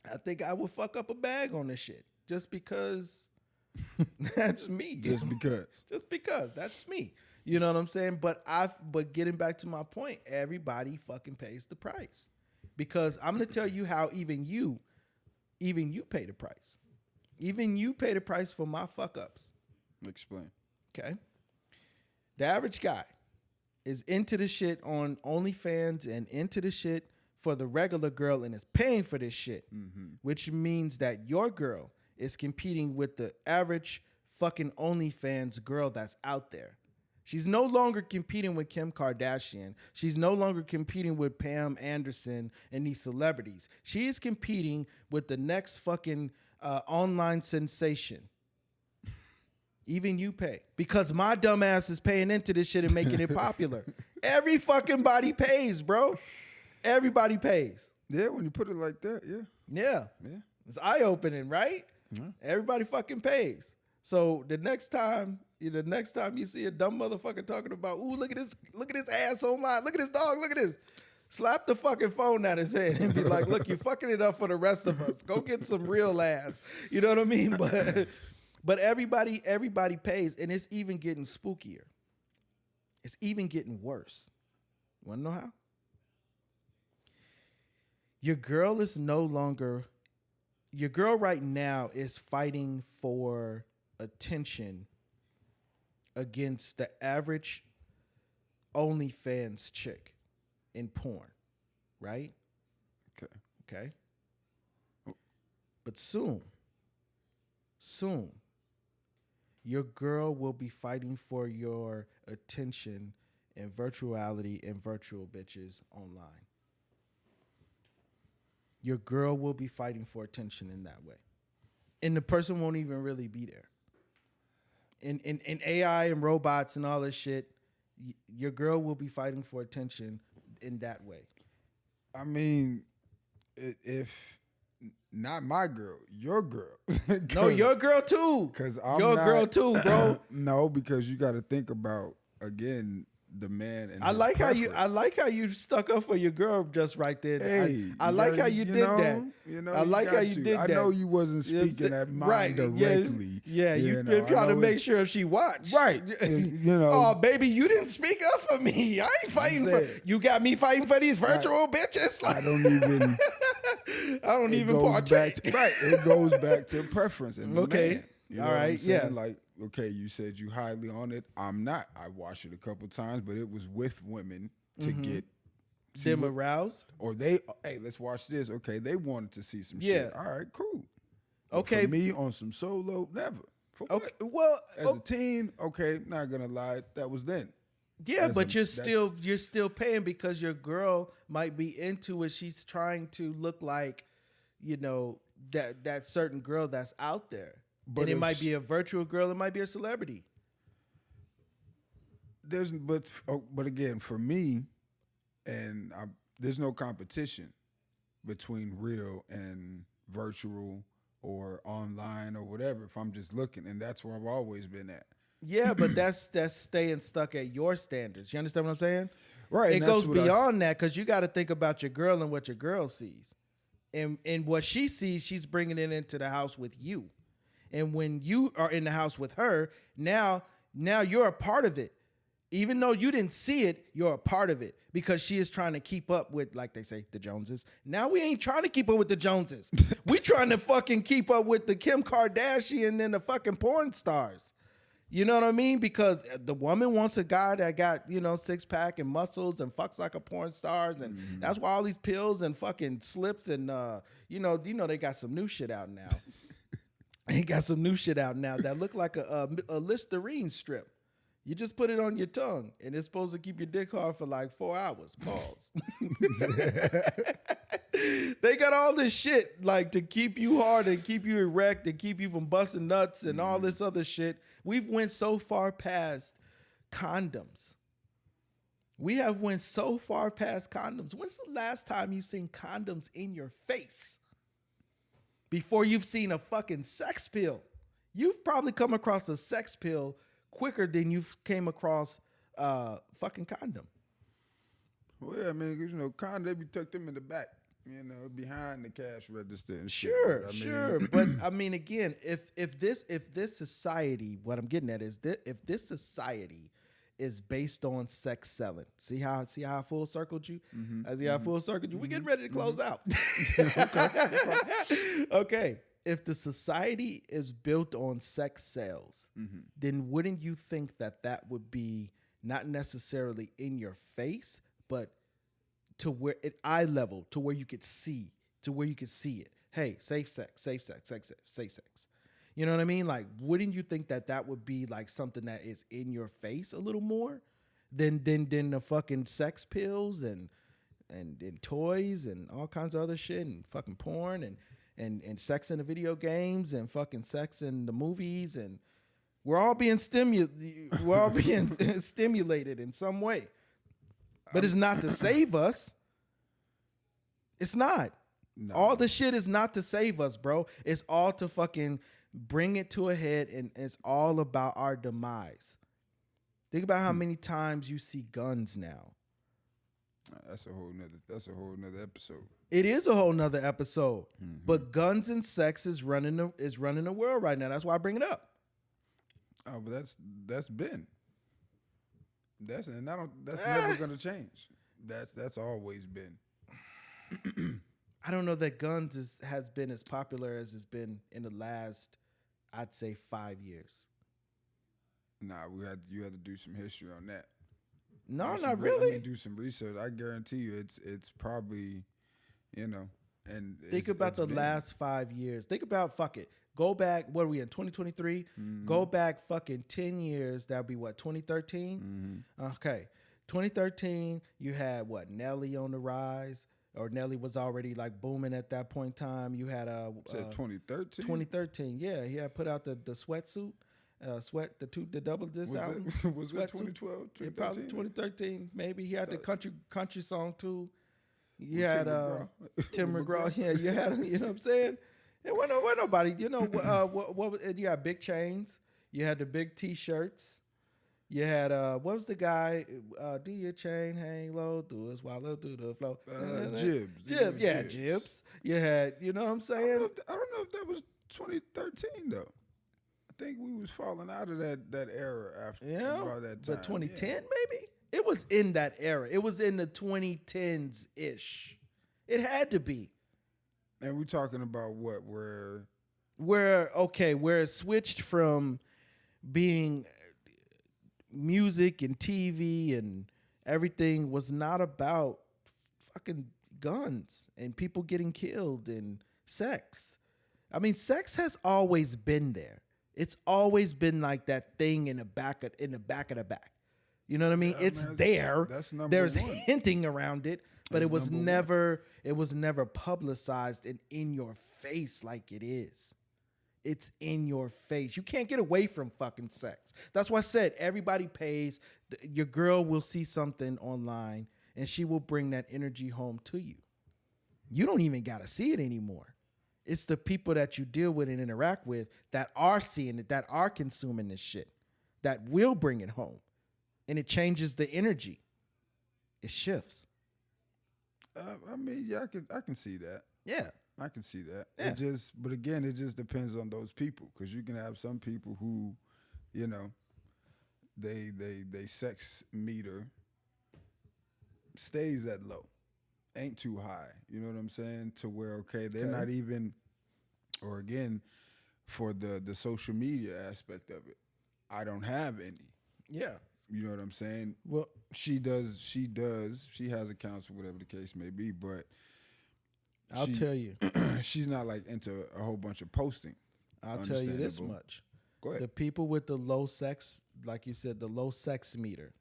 I think I would fuck up a bag on this shit. Just because that's me. Just because that's me. You know what I'm saying? But getting back to my point, everybody fucking pays the price. Because I'm gonna tell you how even you pay the price. Even you pay the price for my fuck ups. Explain. Okay. The average guy is into the shit on OnlyFans and into the shit for the regular girl and is paying for this shit. Which means that your girl is competing with the average fucking OnlyFans girl that's out there. She's no longer competing with Kim Kardashian. She's no longer competing with Pam Anderson and these celebrities. She is competing with the next fucking online sensation. Even you pay. Because my dumb ass is paying into this shit and making it popular. Every fucking body pays, bro. Everybody pays. Yeah, when you put it like that, yeah. Yeah. It's eye-opening, right? Mm-hmm. Everybody fucking pays. So the next time you see a dumb motherfucker talking about, ooh, look at this ass online, look at this dog, look at this. Slap the fucking phone at his head and be like, look, you're fucking it up for the rest of us. Go get some real ass. You know what I mean? But everybody pays, and it's even getting spookier. It's even getting worse. You wanna know how? Your girl right now is fighting for attention against the average OnlyFans chick in porn, right? Okay. But soon, your girl will be fighting for your attention in virtuality and virtual bitches online. Your girl will be fighting for attention in that way. And the person won't even really be there. In AI and robots and all this shit, your girl will be fighting for attention in that way. I mean, if not my girl, your girl. No, your girl too. Because girl too, bro. No, because you got to think about, again, the man and I like how you stuck up for your girl just right there. Hey, I like how you did that. I like how you did that. I know you wasn't speaking at mine directly. Yeah, you've been trying to make sure she watched. Right. Oh, baby, you didn't speak up for me. I ain't fighting for you. Got me fighting for these virtual bitches. I don't even partake. It goes back to preference. And okay. Man, you know all right. Yeah. Like, okay, you said you highly on it. I'm not. I watched it a couple times, but it was with women to get them aroused. Or hey, let's watch this. Okay, they wanted to see some shit. All right, cool. Okay. For me on some solo, never. Okay. Well, as a teen, okay, not gonna lie, that was then. Yeah, but you're still paying because your girl might be into it. She's trying to look like, that certain girl that's out there. But it might be a virtual girl. It might be a celebrity. But again, for me, there's no competition between real and virtual or online or whatever if I'm just looking, and that's where I've always been at. Yeah, but that's staying stuck at your standards. You understand what I'm saying? Right. It goes beyond that because you got to think about your girl and what your girl sees. And what she sees, she's bringing it into the house with you. And when you are in the house with her, now you're a part of it. Even though you didn't see it, you're a part of it because she is trying to keep up with, like they say, the Joneses. Now we ain't trying to keep up with the Joneses. We trying to fucking keep up with the Kim Kardashian and the fucking porn stars. You know what I mean? Because the woman wants a guy that got, six pack and muscles and fucks like a porn star. And that's why all these pills and fucking slips and, they got some new shit out now. They got some new shit out now that look like a Listerine strip. You just put it on your tongue and it's supposed to keep your dick hard for like 4 hours. Pause. They got all this shit like to keep you hard and keep you erect and keep you from busting nuts and all this other shit. We've went so far past condoms. We have went so far past condoms. When's the last time you seen condoms in your face? Before you've seen a fucking sex pill. You've probably come across a sex pill quicker than you've came across fucking condom. Well, yeah, I mean, 'cause, condom, they be tucked them in the back, behind the cash register and shit. Sure. But I mean, again, if this society, what I'm getting at is that if this society is based on sex selling, see how I full circled you? I see how I full circled you. We getting ready to close out. Okay. If the society is built on sex sales, then wouldn't you think that would be not necessarily in your face, but to where at eye level, to where you could see it. Hey, safe sex. You know what I mean? Like, wouldn't you think that would be like something that is in your face a little more than the fucking sex pills and toys and all kinds of other shit and fucking porn and sex in the video games and fucking sex in the movies, and we're all being stimulated in some way. But it's not to save us. It's not. No. All the shit is not to save us, bro. It's all to fucking bring it to a head, and it's all about our demise. Think about how many times you see guns now. That's a whole nother episode. It is a whole nother episode. But guns and sex is running the world right now. That's why I bring it up. Oh, but that's been. That's never gonna change. That's always been. I don't know that guns has been as popular as it's been in the last, I'd say, 5 years. Nah, you had to do some history on that. No, not really. Do some research. I guarantee you, it's probably, and think about the last 5 years. Think about Go back. What are we in 2023? Go back fucking 10 years. That'd be what 2013. Okay, 2013. You had what Nelly on the rise, or Nelly was already like booming at that point in time. You had 2013. 2013. Yeah, he had put out the sweatsuit. The double disc album. Was it 2012? Yeah, probably 2013. Maybe he had the country song too. You had Tim McGraw. Yeah, you had him. You know what I'm saying? It wasn't nobody. You had big chains. You had the big T-shirts. You had what was the guy? Do your chain hang low? Do it swallow through the flow. Jibs. Jibs. You had. You know what I'm saying? I don't know if that was 2013 though. I think we was falling out of that era after about that time. But 2010 maybe? It was in that era. It was in the 2010s ish. It had to be. And we're talking about what? Where it switched from being music and TV and everything was not about fucking guns and people getting killed and sex. I mean, sex has always been there. It's always been like that thing in the back of the back. You know what I mean? It's there. That's number There's one. hinting around it, but it was never publicized and in your face like it is. It's in your face. You can't get away from fucking sex. That's why I said everybody pays. Your girl will see something online and she will bring that energy home to you. You don't even got to see it anymore. It's the people that you deal with and interact with that are seeing it, that are consuming this shit, that will bring it home. And it changes the energy. It shifts. I mean, yeah, I can see that. Yeah. I can see that. Yeah. But again, it just depends on those people, because you can have some people who, you know, they sex meter stays that low, ain't too high. You know what I'm saying? To where they're not even, or again, for the social media aspect of it, I don't have any. Yeah. You know what I'm saying? Well, She does. She has accounts or whatever the case may be, but I'll tell you. she's not like into a whole bunch of posting. I'll tell you this Understandable. much. Go ahead. The people with the low sex, like you said, the low sex meter,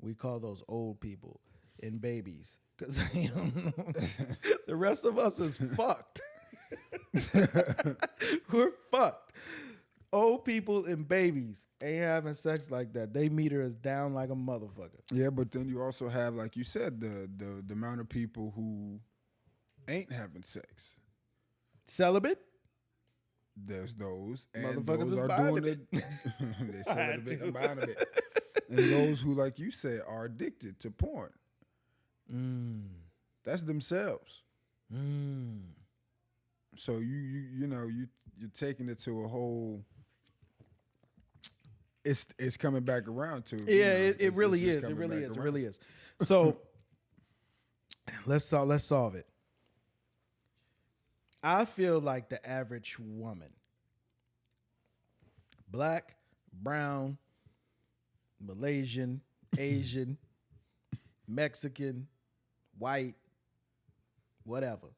we call those old people and babies. Because the rest of us is fucked. We're fucked. Old people and babies ain't having sex like that. They meter is down like a motherfucker. Yeah, but then you also have, like you said, the amount of people who ain't having sex. Celibate? There's those, and Motherfuckers those is are buying doing it. They celibate and buying it. And those who, like you said, are addicted to porn. That's themselves. So you're taking it to a whole. It's coming back around to. Yeah, it really is. It really is. It really is. So let's solve it. I feel like the average woman, black, brown, Malaysian, Asian, Mexican, white, whatever.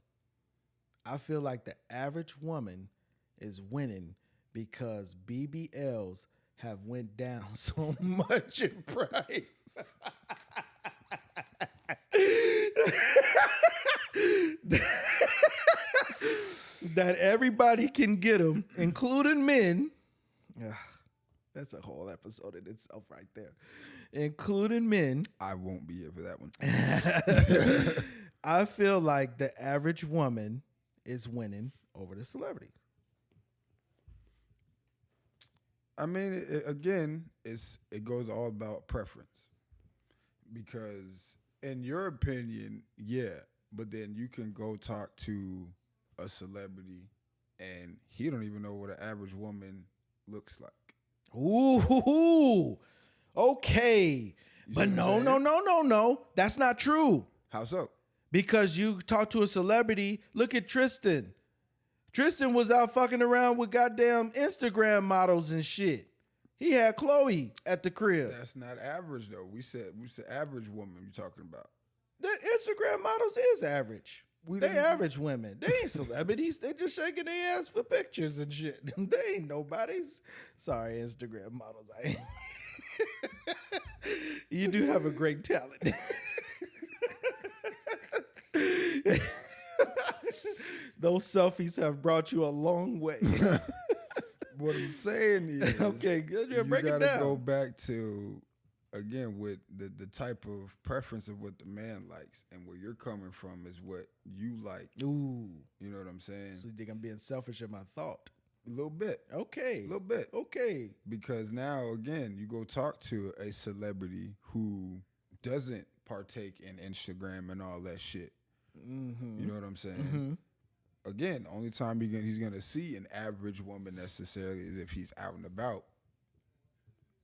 I feel like the average woman is winning because BBLs have went down so much in price. That everybody can get them, including men. That's a whole episode in itself right there. Including men. I won't be here for that one. I feel like the average woman is winning over the celebrity. I mean, it goes all about preference. Because in your opinion, yeah, but then you can go talk to a celebrity and he don't even know what an average woman looks like. Ooh, okay. But no. That's not true. How so? Because you talk to a celebrity, look at Tristan. Tristan was out fucking around with goddamn Instagram models and shit. He had Chloe at the crib. That's not average though. We said average woman you're talking about. The Instagram models is average. They average women. They ain't celebrities. They just shaking their ass for pictures and shit. They ain't nobody's. Sorry, Instagram models. I ain't. You do have a great talent. Those selfies have brought you a long way. What I'm saying is, okay, good. You Break it gotta down. go back to, again, with the type of preference of what the man likes, and where you're coming from is what you like. Ooh, you know what I'm saying? So you think I'm being selfish in my thought? A little bit. Okay. A little bit. Okay. Because now, again, you go talk to a celebrity who doesn't partake in Instagram and all that shit. Mm-hmm. You know what I'm saying? Mm-hmm. Again, only time he's going to see an average woman necessarily is if he's out and about.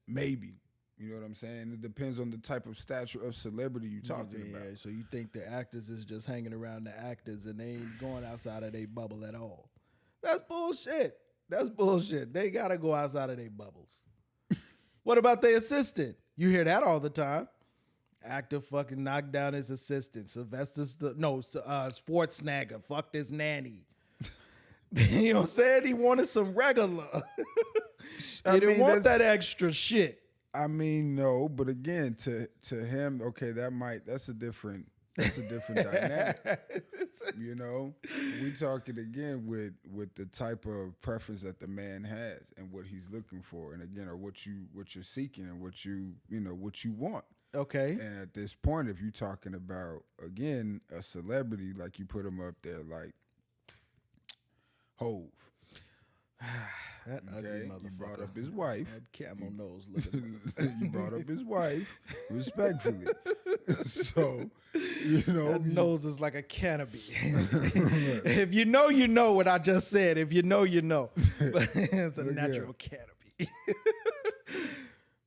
Maybe. You know what I'm saying? It depends on the type of stature of celebrity you're talking about. So you think the actors is just hanging around the actors and they ain't going outside of their bubble at all? That's bullshit. That's bullshit. They got to go outside of their bubbles. What about their assistant? You hear that all the time. Actor fucking knocked down his assistant. Sports snagger. Fuck this nanny. You know what I'm saying? He wanted some regular. He didn't want that extra shit. I mean, no, but again, to him, okay, that's a different dynamic. You know, we talking again with the type of preference that the man has and what he's looking for, and again, or what you're seeking and what you want. Okay. And at this point, if you're talking about, again, a celebrity, like you put him up there, like Hove. That ugly Okay, motherfucker. you brought up his wife. That camel nose looking. You brought up his wife respectfully. So, you know, That nose is like a canopy. If you know, you know what I just said. If you know, you know. But it's a Look natural canopy.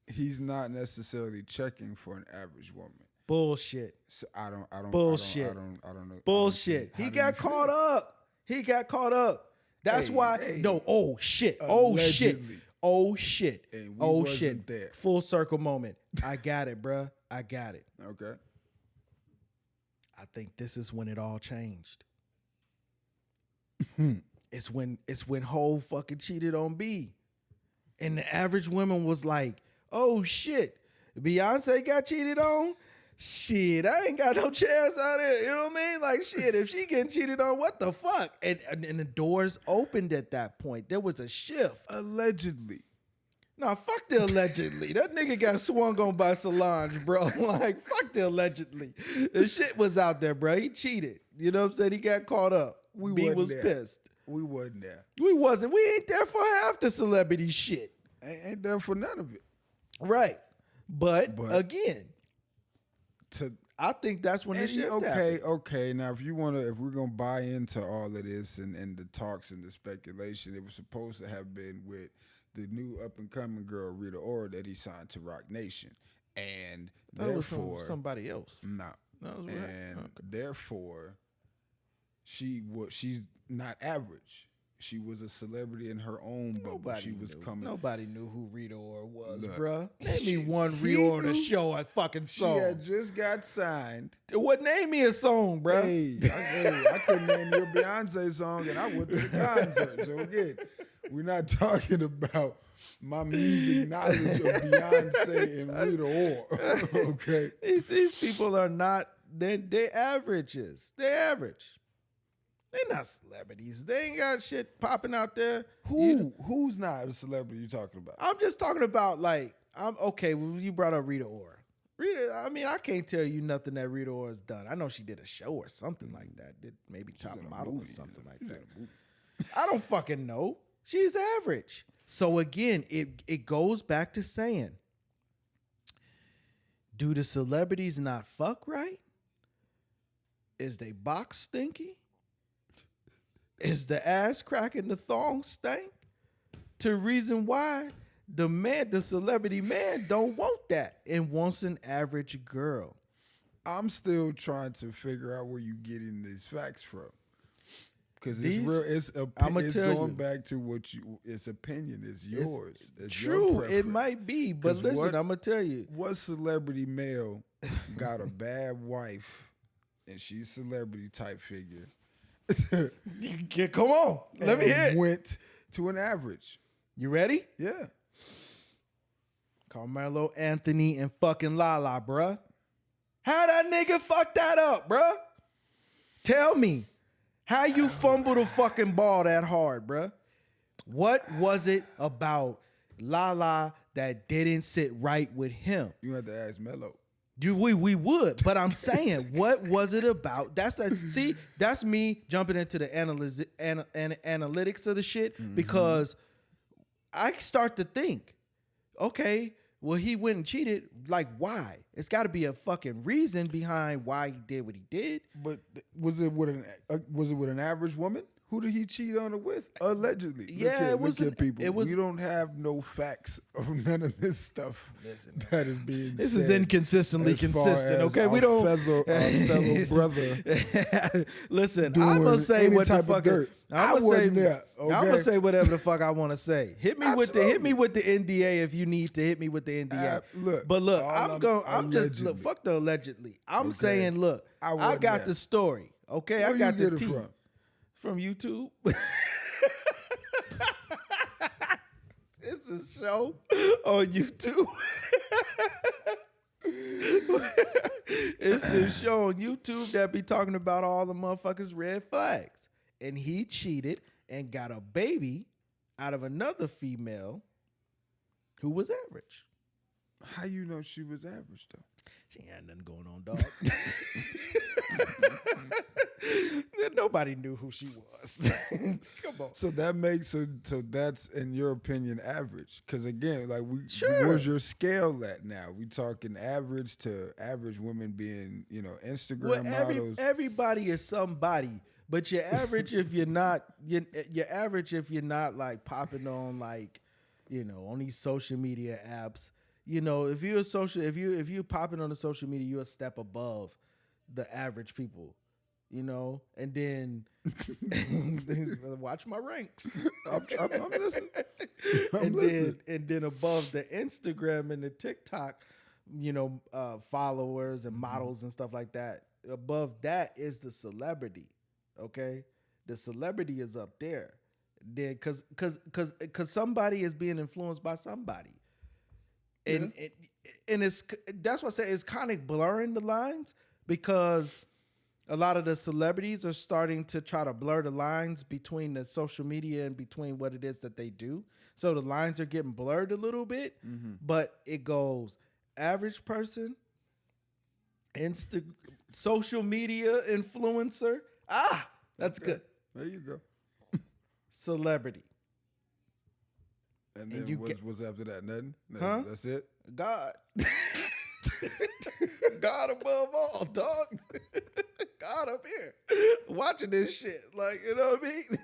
he's not necessarily checking for an average woman. Bullshit. So I don't Bullshit. I don't know. Bullshit. He got caught up. He got caught up. That's Hey, why. hey. No. Oh shit. Oh shit. Allegedly. Oh shit. And we Oh wasn't shit. there. Full circle moment. I got it, bruh. I got it. Okay. I think this is when it all changed. It's when Hov fucking cheated on B. And the average woman was like, oh shit, Beyonce got cheated on? Shit, I ain't got no chance out there. You know what I mean? Like shit, if she getting cheated on, what the fuck? And the doors opened at that point. There was a shift. Allegedly. Nah, fuck the allegedly. That nigga got swung on by Solange, bro. Like, fuck the allegedly. The shit was out there, bro. He cheated. You know what I'm saying? He got caught up. We B wasn't was there. pissed. We wasn't there. We wasn't. We ain't there for half the celebrity shit. Ain't there for none of it. Right. But again, To I think that's when the shit okay. Now, if we're gonna buy into all of this and the talks and the speculation, it was supposed to have been with the new up and coming girl Rita Ora that he signed to Rock Nation, and therefore somebody else. no, That was right. and therefore she's not average. She was a celebrity in her own bubble. She was coming. Nobody knew who Rita Ora was, Look, bruh. Name she- me one he Rita Ora to knew- show a fucking She song. had just got signed. What? Name me a song, bruh. I couldn't name your Beyonce song, and I went to the concert. So again, we're not talking about my music knowledge of Beyonce and Rita Ora. Okay, These people are not. They averages. They average. They're not celebrities. They ain't got shit popping out there. who's not a celebrity you talking about? I'm just talking about like I'm okay. Well, you brought up Rita Ora. Rita, I mean, I can't tell you nothing that Rita Ora's done. I know she did a show or something like that. Did maybe Top did a Model movie, or something like She did that. a movie. I don't fucking know. She's average. So again, it goes back to saying, do the celebrities not fuck right? Is they box stinky? Is the ass crack and the thong stank? To reason why the celebrity man don't want that and wants an average girl. I'm still trying to figure out where you getting these facts from. Because it's These- real. It's I'ma it's tell going you. back to what you. It's opinion. It's yours. It's True, your it preference. might be, but 'Cause listen, what- I'm gonna tell you. What celebrity male got a bad wife and she's a celebrity type figure? Come on, let me and hear it. Went to an average. You ready? Yeah. Carmelo Anthony and fucking Lala, bruh. How that nigga fuck that up, bruh? Tell me, how you fumble the fucking ball that hard, bruh? What was it about Lala that didn't sit right with him? You have to ask Melo. We would, but I'm saying, what was it about? That's me jumping into the analytics of the shit because I start to think, okay, well, he went and cheated. Like, why? It's got to be a fucking reason behind why he did what he did. But was it with an average woman? Who did he cheat on her with? Allegedly. Yeah, look here, people. it was- we don't have no facts of none of this stuff Listen, that is being This said. is inconsistently as far consistent. as Okay, our we don't. fellow brother. Listen, doing I'm gonna say any what the type of fuck. dirt. I wasn't there, I'm gonna okay? say whatever the fuck I want to say. Hit me with Absolutely. the NDA if you need to hit me with the NDA. Look, but look, all I'm just look. allegedly. Fuck the allegedly. I'm Okay. saying, look, I I wasn't got there. the story. Okay, I Where got you the get it tea from? YouTube. It's a show on YouTube. It's this show on YouTube that be talking about all the motherfuckers' red flags. And he cheated and got a baby out of another female who was average. How you know she was average though? She ain't had nothing going on, dog. nobody knew who she was. Come on. So that makes so that's in your opinion average? Because again, like Sure. where's your scale at now? We talking average to average women being Instagram models. Everybody is somebody, but you're average if you're not. You're average if you're not like popping on like, on these social media apps. If you're popping on the social media, you're a step above the average people. And then watch my ranks. I'm listening. And then above the Instagram and the TikTok, followers and models and stuff like that. Above that is the celebrity. Okay, the celebrity is up there. Then because somebody is being influenced by somebody, and that's why I say it's kind of blurring the lines because a lot of the celebrities are starting to try to blur the lines between the social media and between what it is that they do. So the lines are getting blurred a little bit, but it goes average person, social media influencer. That's good. There you go. Celebrity. And then what's after that? Nothing? Huh? That's it? God. God above all, dog. God up here. Watching this shit. Like, you know what I mean?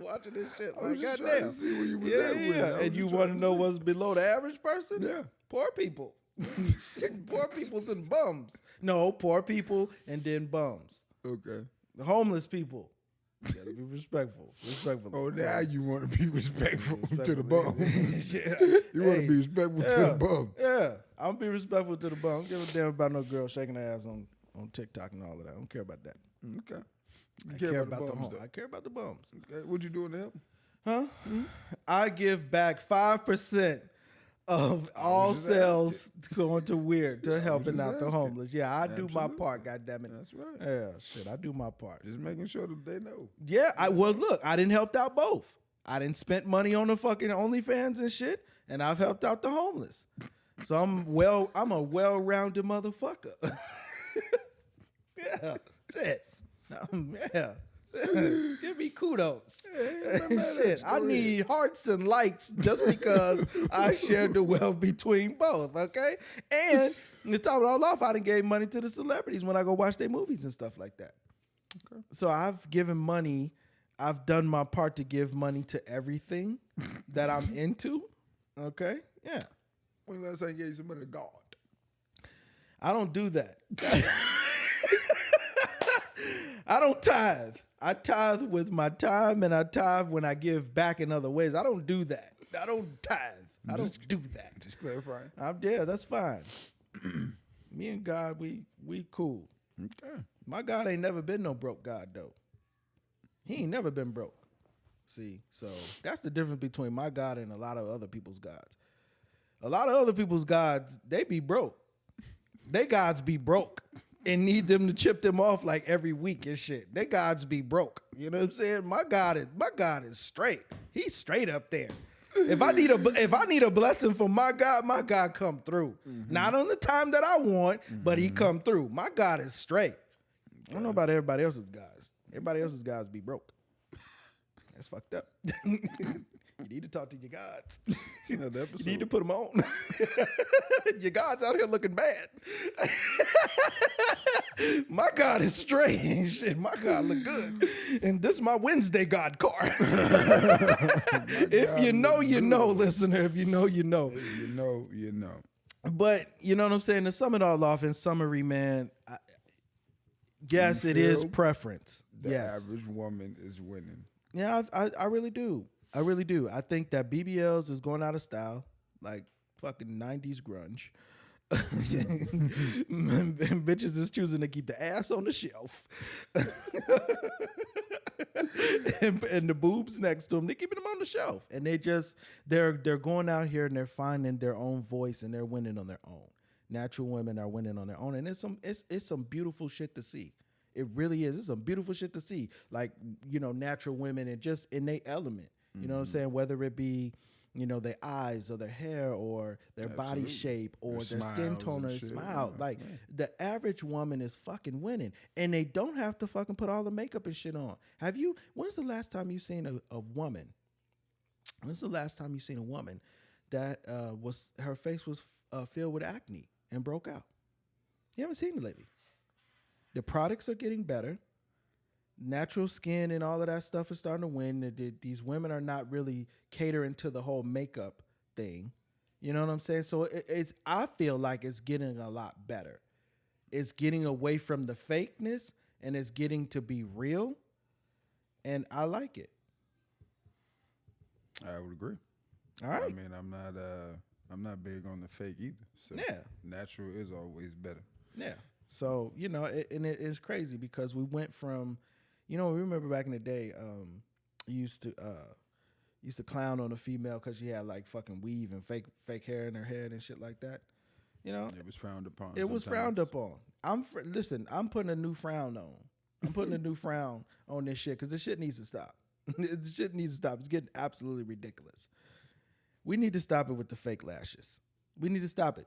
Watching this shit. Like, goddamn. See where you was at with it. And you want to know what's below the average person? Yeah. Poor people. Poor people's and bums. No, poor people and then bums. Okay. The homeless people. You gotta be respectful. Oh, now you want to be respectful to the bum. Yeah. You want to be respectful to the bum. Yeah, I'm gonna be respectful to the bum. I don't give a damn about no girl shaking her ass on TikTok and all of that. I don't care about that. Okay. I care about the bums, bums. though. I care about the bums. Okay. What you doing to help? Huh? I give back 5% of all just sales going to W.E.I.R.D to helping just out the asking. homeless. Yeah, I do my Absolutely. part. Goddammit. That's right. Yeah, shit, I do my part. Just making sure that they know. Yeah, look, I didn't help out both. I didn't spend money on the fucking OnlyFans and shit, and I've helped out the homeless. So I'm a well-rounded motherfucker. Yeah, shit. Yeah. Give me kudos. Shit, I need hearts and likes just because I shared the wealth between both, okay? And to top it all off, I done gave money to the celebrities when I go watch their movies and stuff like that. Okay. So I've given money. I've done my part to give money to everything that I'm into, okay? Yeah. When last time you gave some money to God? I don't do that. I don't tithe. I tithe with my time, and I tithe when I give back in other ways. I don't do that. I don't tithe. I don't do that. Just clarifying. Yeah, that's fine. Me and God, we cool. Okay. My God ain't never been no broke God though. He ain't never been broke. See, so that's the difference between my God and a lot of other people's gods. A lot of other people's gods, they be broke. They gods be broke and need them to chip them off like every week and shit. They gods be broke. You know what I'm saying? My God is straight. He's straight up there. If I need a blessing from my God come through. Not on the time that I want, but he come through. My God is straight. I don't know about everybody else's guys. Everybody else's guys be broke. That's fucked up. You need to talk to your gods. You know, you You need to put them on. Your God's out here looking bad. My God is straight. Shit, my God look good. And this is my Wednesday God card. If you know, you know, listener. If you know, you know. If you know, you know. But you know what I'm saying? To sum it all off in summary, man, yes, it is feel preference. The Yes. average woman is winning. Yeah, I really do. I really do. I think that BBLs is going out of style, like fucking 90s grunge. And bitches is choosing to keep the ass on the shelf. and the boobs next to them, they're keeping them on the shelf. And they're going out here and they're finding their own voice and they're winning on their own. Natural women are winning on their own. And it's some beautiful shit to see. It really is. It's some beautiful shit to see. Like, you know, natural women and just in their element. You know what I'm saying? Whether it be, you know, their eyes or their hair or their body Absolutely. shape or Their their skin smiles tone and or shit, smile. yeah, Like yeah. the average woman is fucking winning, and they don't have to fucking put all the makeup and shit on. When's the last time you seen a woman? When's the last time you seen a woman that was her face was filled with acne and broke out? You haven't seen it lately. The products are getting better. Natural skin and all of that stuff is starting to win. These women are not really catering to the whole makeup thing. You know what I'm saying? So I feel like it's getting a lot better. It's getting away from the fakeness and it's getting to be real. And I like it. I would agree. All right. I mean, I'm not big on the fake either. So Yeah. natural is always better. Yeah. So, you know, it's crazy because we went from, you know, remember back in the day, you used to clown on a female because she had like fucking weave and fake hair in her head and shit like that. You know, It was frowned upon. it was frowned upon. Listen, I'm putting a new frown on. I'm putting a new frown on this shit because this shit needs to stop. This shit needs to stop. It's getting absolutely ridiculous. We need to stop it with the fake lashes. We need to stop it.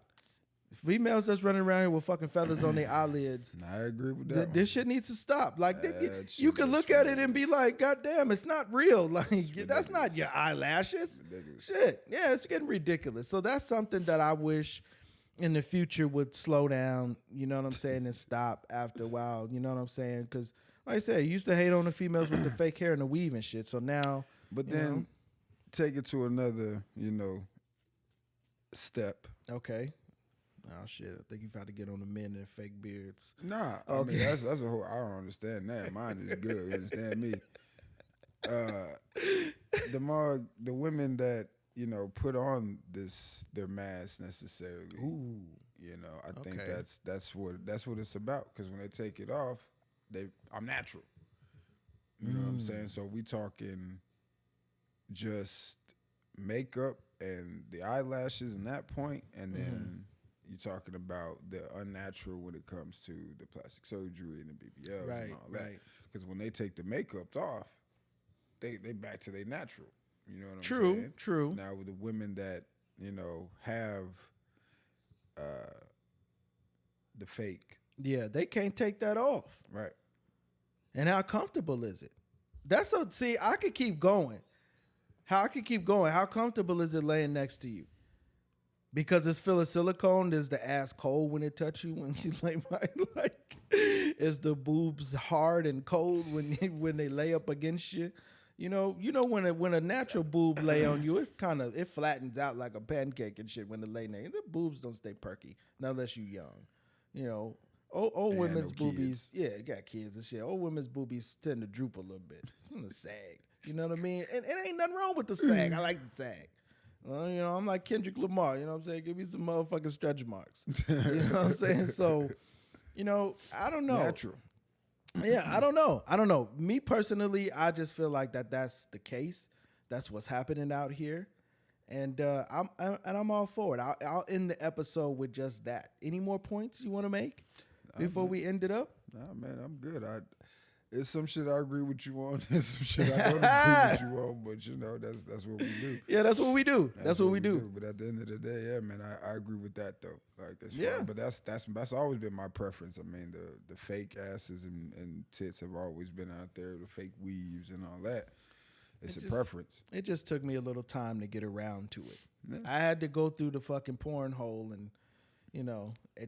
Females that's running around here with fucking feathers on their eyelids. I agree with that. This shit needs to stop. Like That you shit can looks look at it and be ridiculous. like, God damn, it's not real. Like that's ridiculous. not your eyelashes. Ridiculous. Shit. Yeah, it's getting ridiculous. So that's something that I wish in the future would slow down, you know what I'm saying, and stop after a while. You know what I'm saying? Because like I said, you used to hate on the females with the fake hair and the weave and shit. So now, But you then know, take it to another, step. okay. Oh shit! I think you've had to get on the men and fake beards. Nah, I Okay. mean that's a whole. I don't understand that. Mine is good. You understand me? The women that put on their mask necessarily. Ooh. I think Okay. that's what it's about. Because when they take it off, I'm natural. You know what I'm saying? So we talking just makeup and the eyelashes and that point, and then you're talking about the unnatural when it comes to the plastic surgery and the BBLs Right, and all that. right. Because when they take the makeup off, they back to their natural. You know what I'm True, saying? true. Now with the women that have the fake, Yeah, they can't take that off. right? And how comfortable is it? See, I could keep going. How comfortable is it laying next to you? Because it's full of silicone, does the ass cold when it touch you when you lay like is the boobs hard and cold when they lay up against you? You know when a natural boob lay on you, it flattens out like a pancake and shit when it lay there. The boobs don't stay perky, not unless you young. You know, old And women's no boobies, yeah, got kids and shit. Old women's boobies tend to droop a little bit. The sag. You know what I mean? And it ain't nothing wrong with the sag. I like the sag. I'm like Kendrick Lamar. You know what I'm saying? Give me some motherfucking stretch marks. You know what I'm saying? So, I don't know. Natural. Yeah, I don't know. Me personally, I just feel like that's the case. That's what's happening out here, and I'm all for it. I'll end the episode with just that. Any more points you want to make before we end it up? Nah, man, I'm good. It's some shit I agree with you on. There's some shit I don't agree with you on. But that's what we do. Yeah, that's what we do. That's what we do. But at the end of the day, yeah, man, I agree with that though. Like, Yeah. But that's always been my preference. I mean, the fake asses and tits have always been out there. The fake weaves and all that. It's a preference. It just took me a little time to get around to it. Yeah. I had to go through the fucking porn hole and,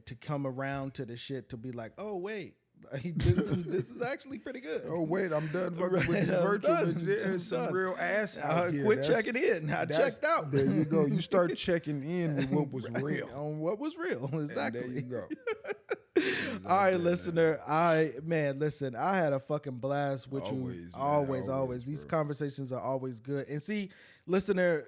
to come around to the shit to be like, oh, wait, this is actually pretty good. Oh wait, I'm done fucking Right, with the I'm virtual. done. But there's I'm some done. real ass out here. Quit checking in. I checked out. There you go. You start checking in with what was Right, real. on what was real. Exactly. And there you go. All right, listener. Listen, I had a fucking blast with Always, you. man, Always. always, These bro. conversations are always good. And see, listener,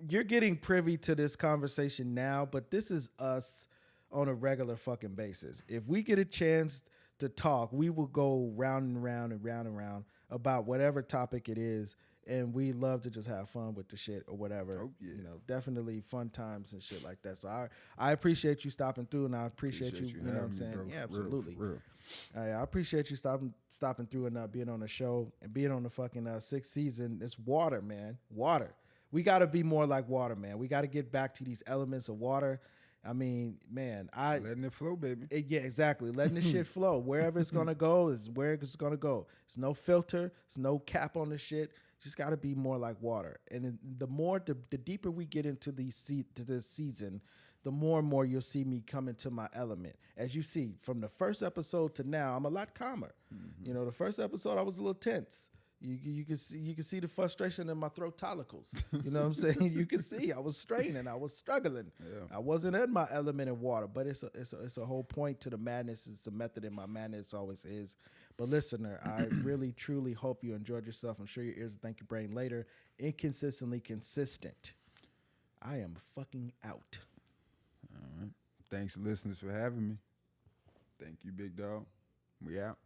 you're getting privy to this conversation now, but this is us on a regular fucking basis. If we get a chance to talk, we will go round and round and round and round about whatever topic it is. And we love to just have fun with the shit or whatever. Oh, yeah. Definitely fun times and shit like that. So I appreciate you stopping through, and I appreciate you. You know what I'm having me, saying? bro. Yeah, Real, absolutely. real. I appreciate you stopping through and being on the show and being on the fucking sixth season. It's water, man. Water. We got to be more like water, man. We got to get back to these elements of water. I mean, man, letting it flow, baby. yeah, exactly. Letting the shit flow. Wherever it's gonna go is where it's gonna go. It's no filter. It's no cap on the shit. Just got to be more like water. And the deeper we get into this season, the more and more you'll see me come into my element. As you see, from the first episode to now, I'm a lot calmer. You know, the first episode I was a little tense. You can see the frustration in my throat follicles. You know what I'm saying? You can see I was straining, I was struggling. Yeah. I wasn't in my element in water, but it's a whole point to the madness. It's a method in my madness, always is. But listener, I really truly hope you enjoyed yourself. I'm sure your ears will thank your brain later. Inconsistently consistent. I am fucking out. All right. Thanks, listeners, for having me. Thank you, big dog. We out.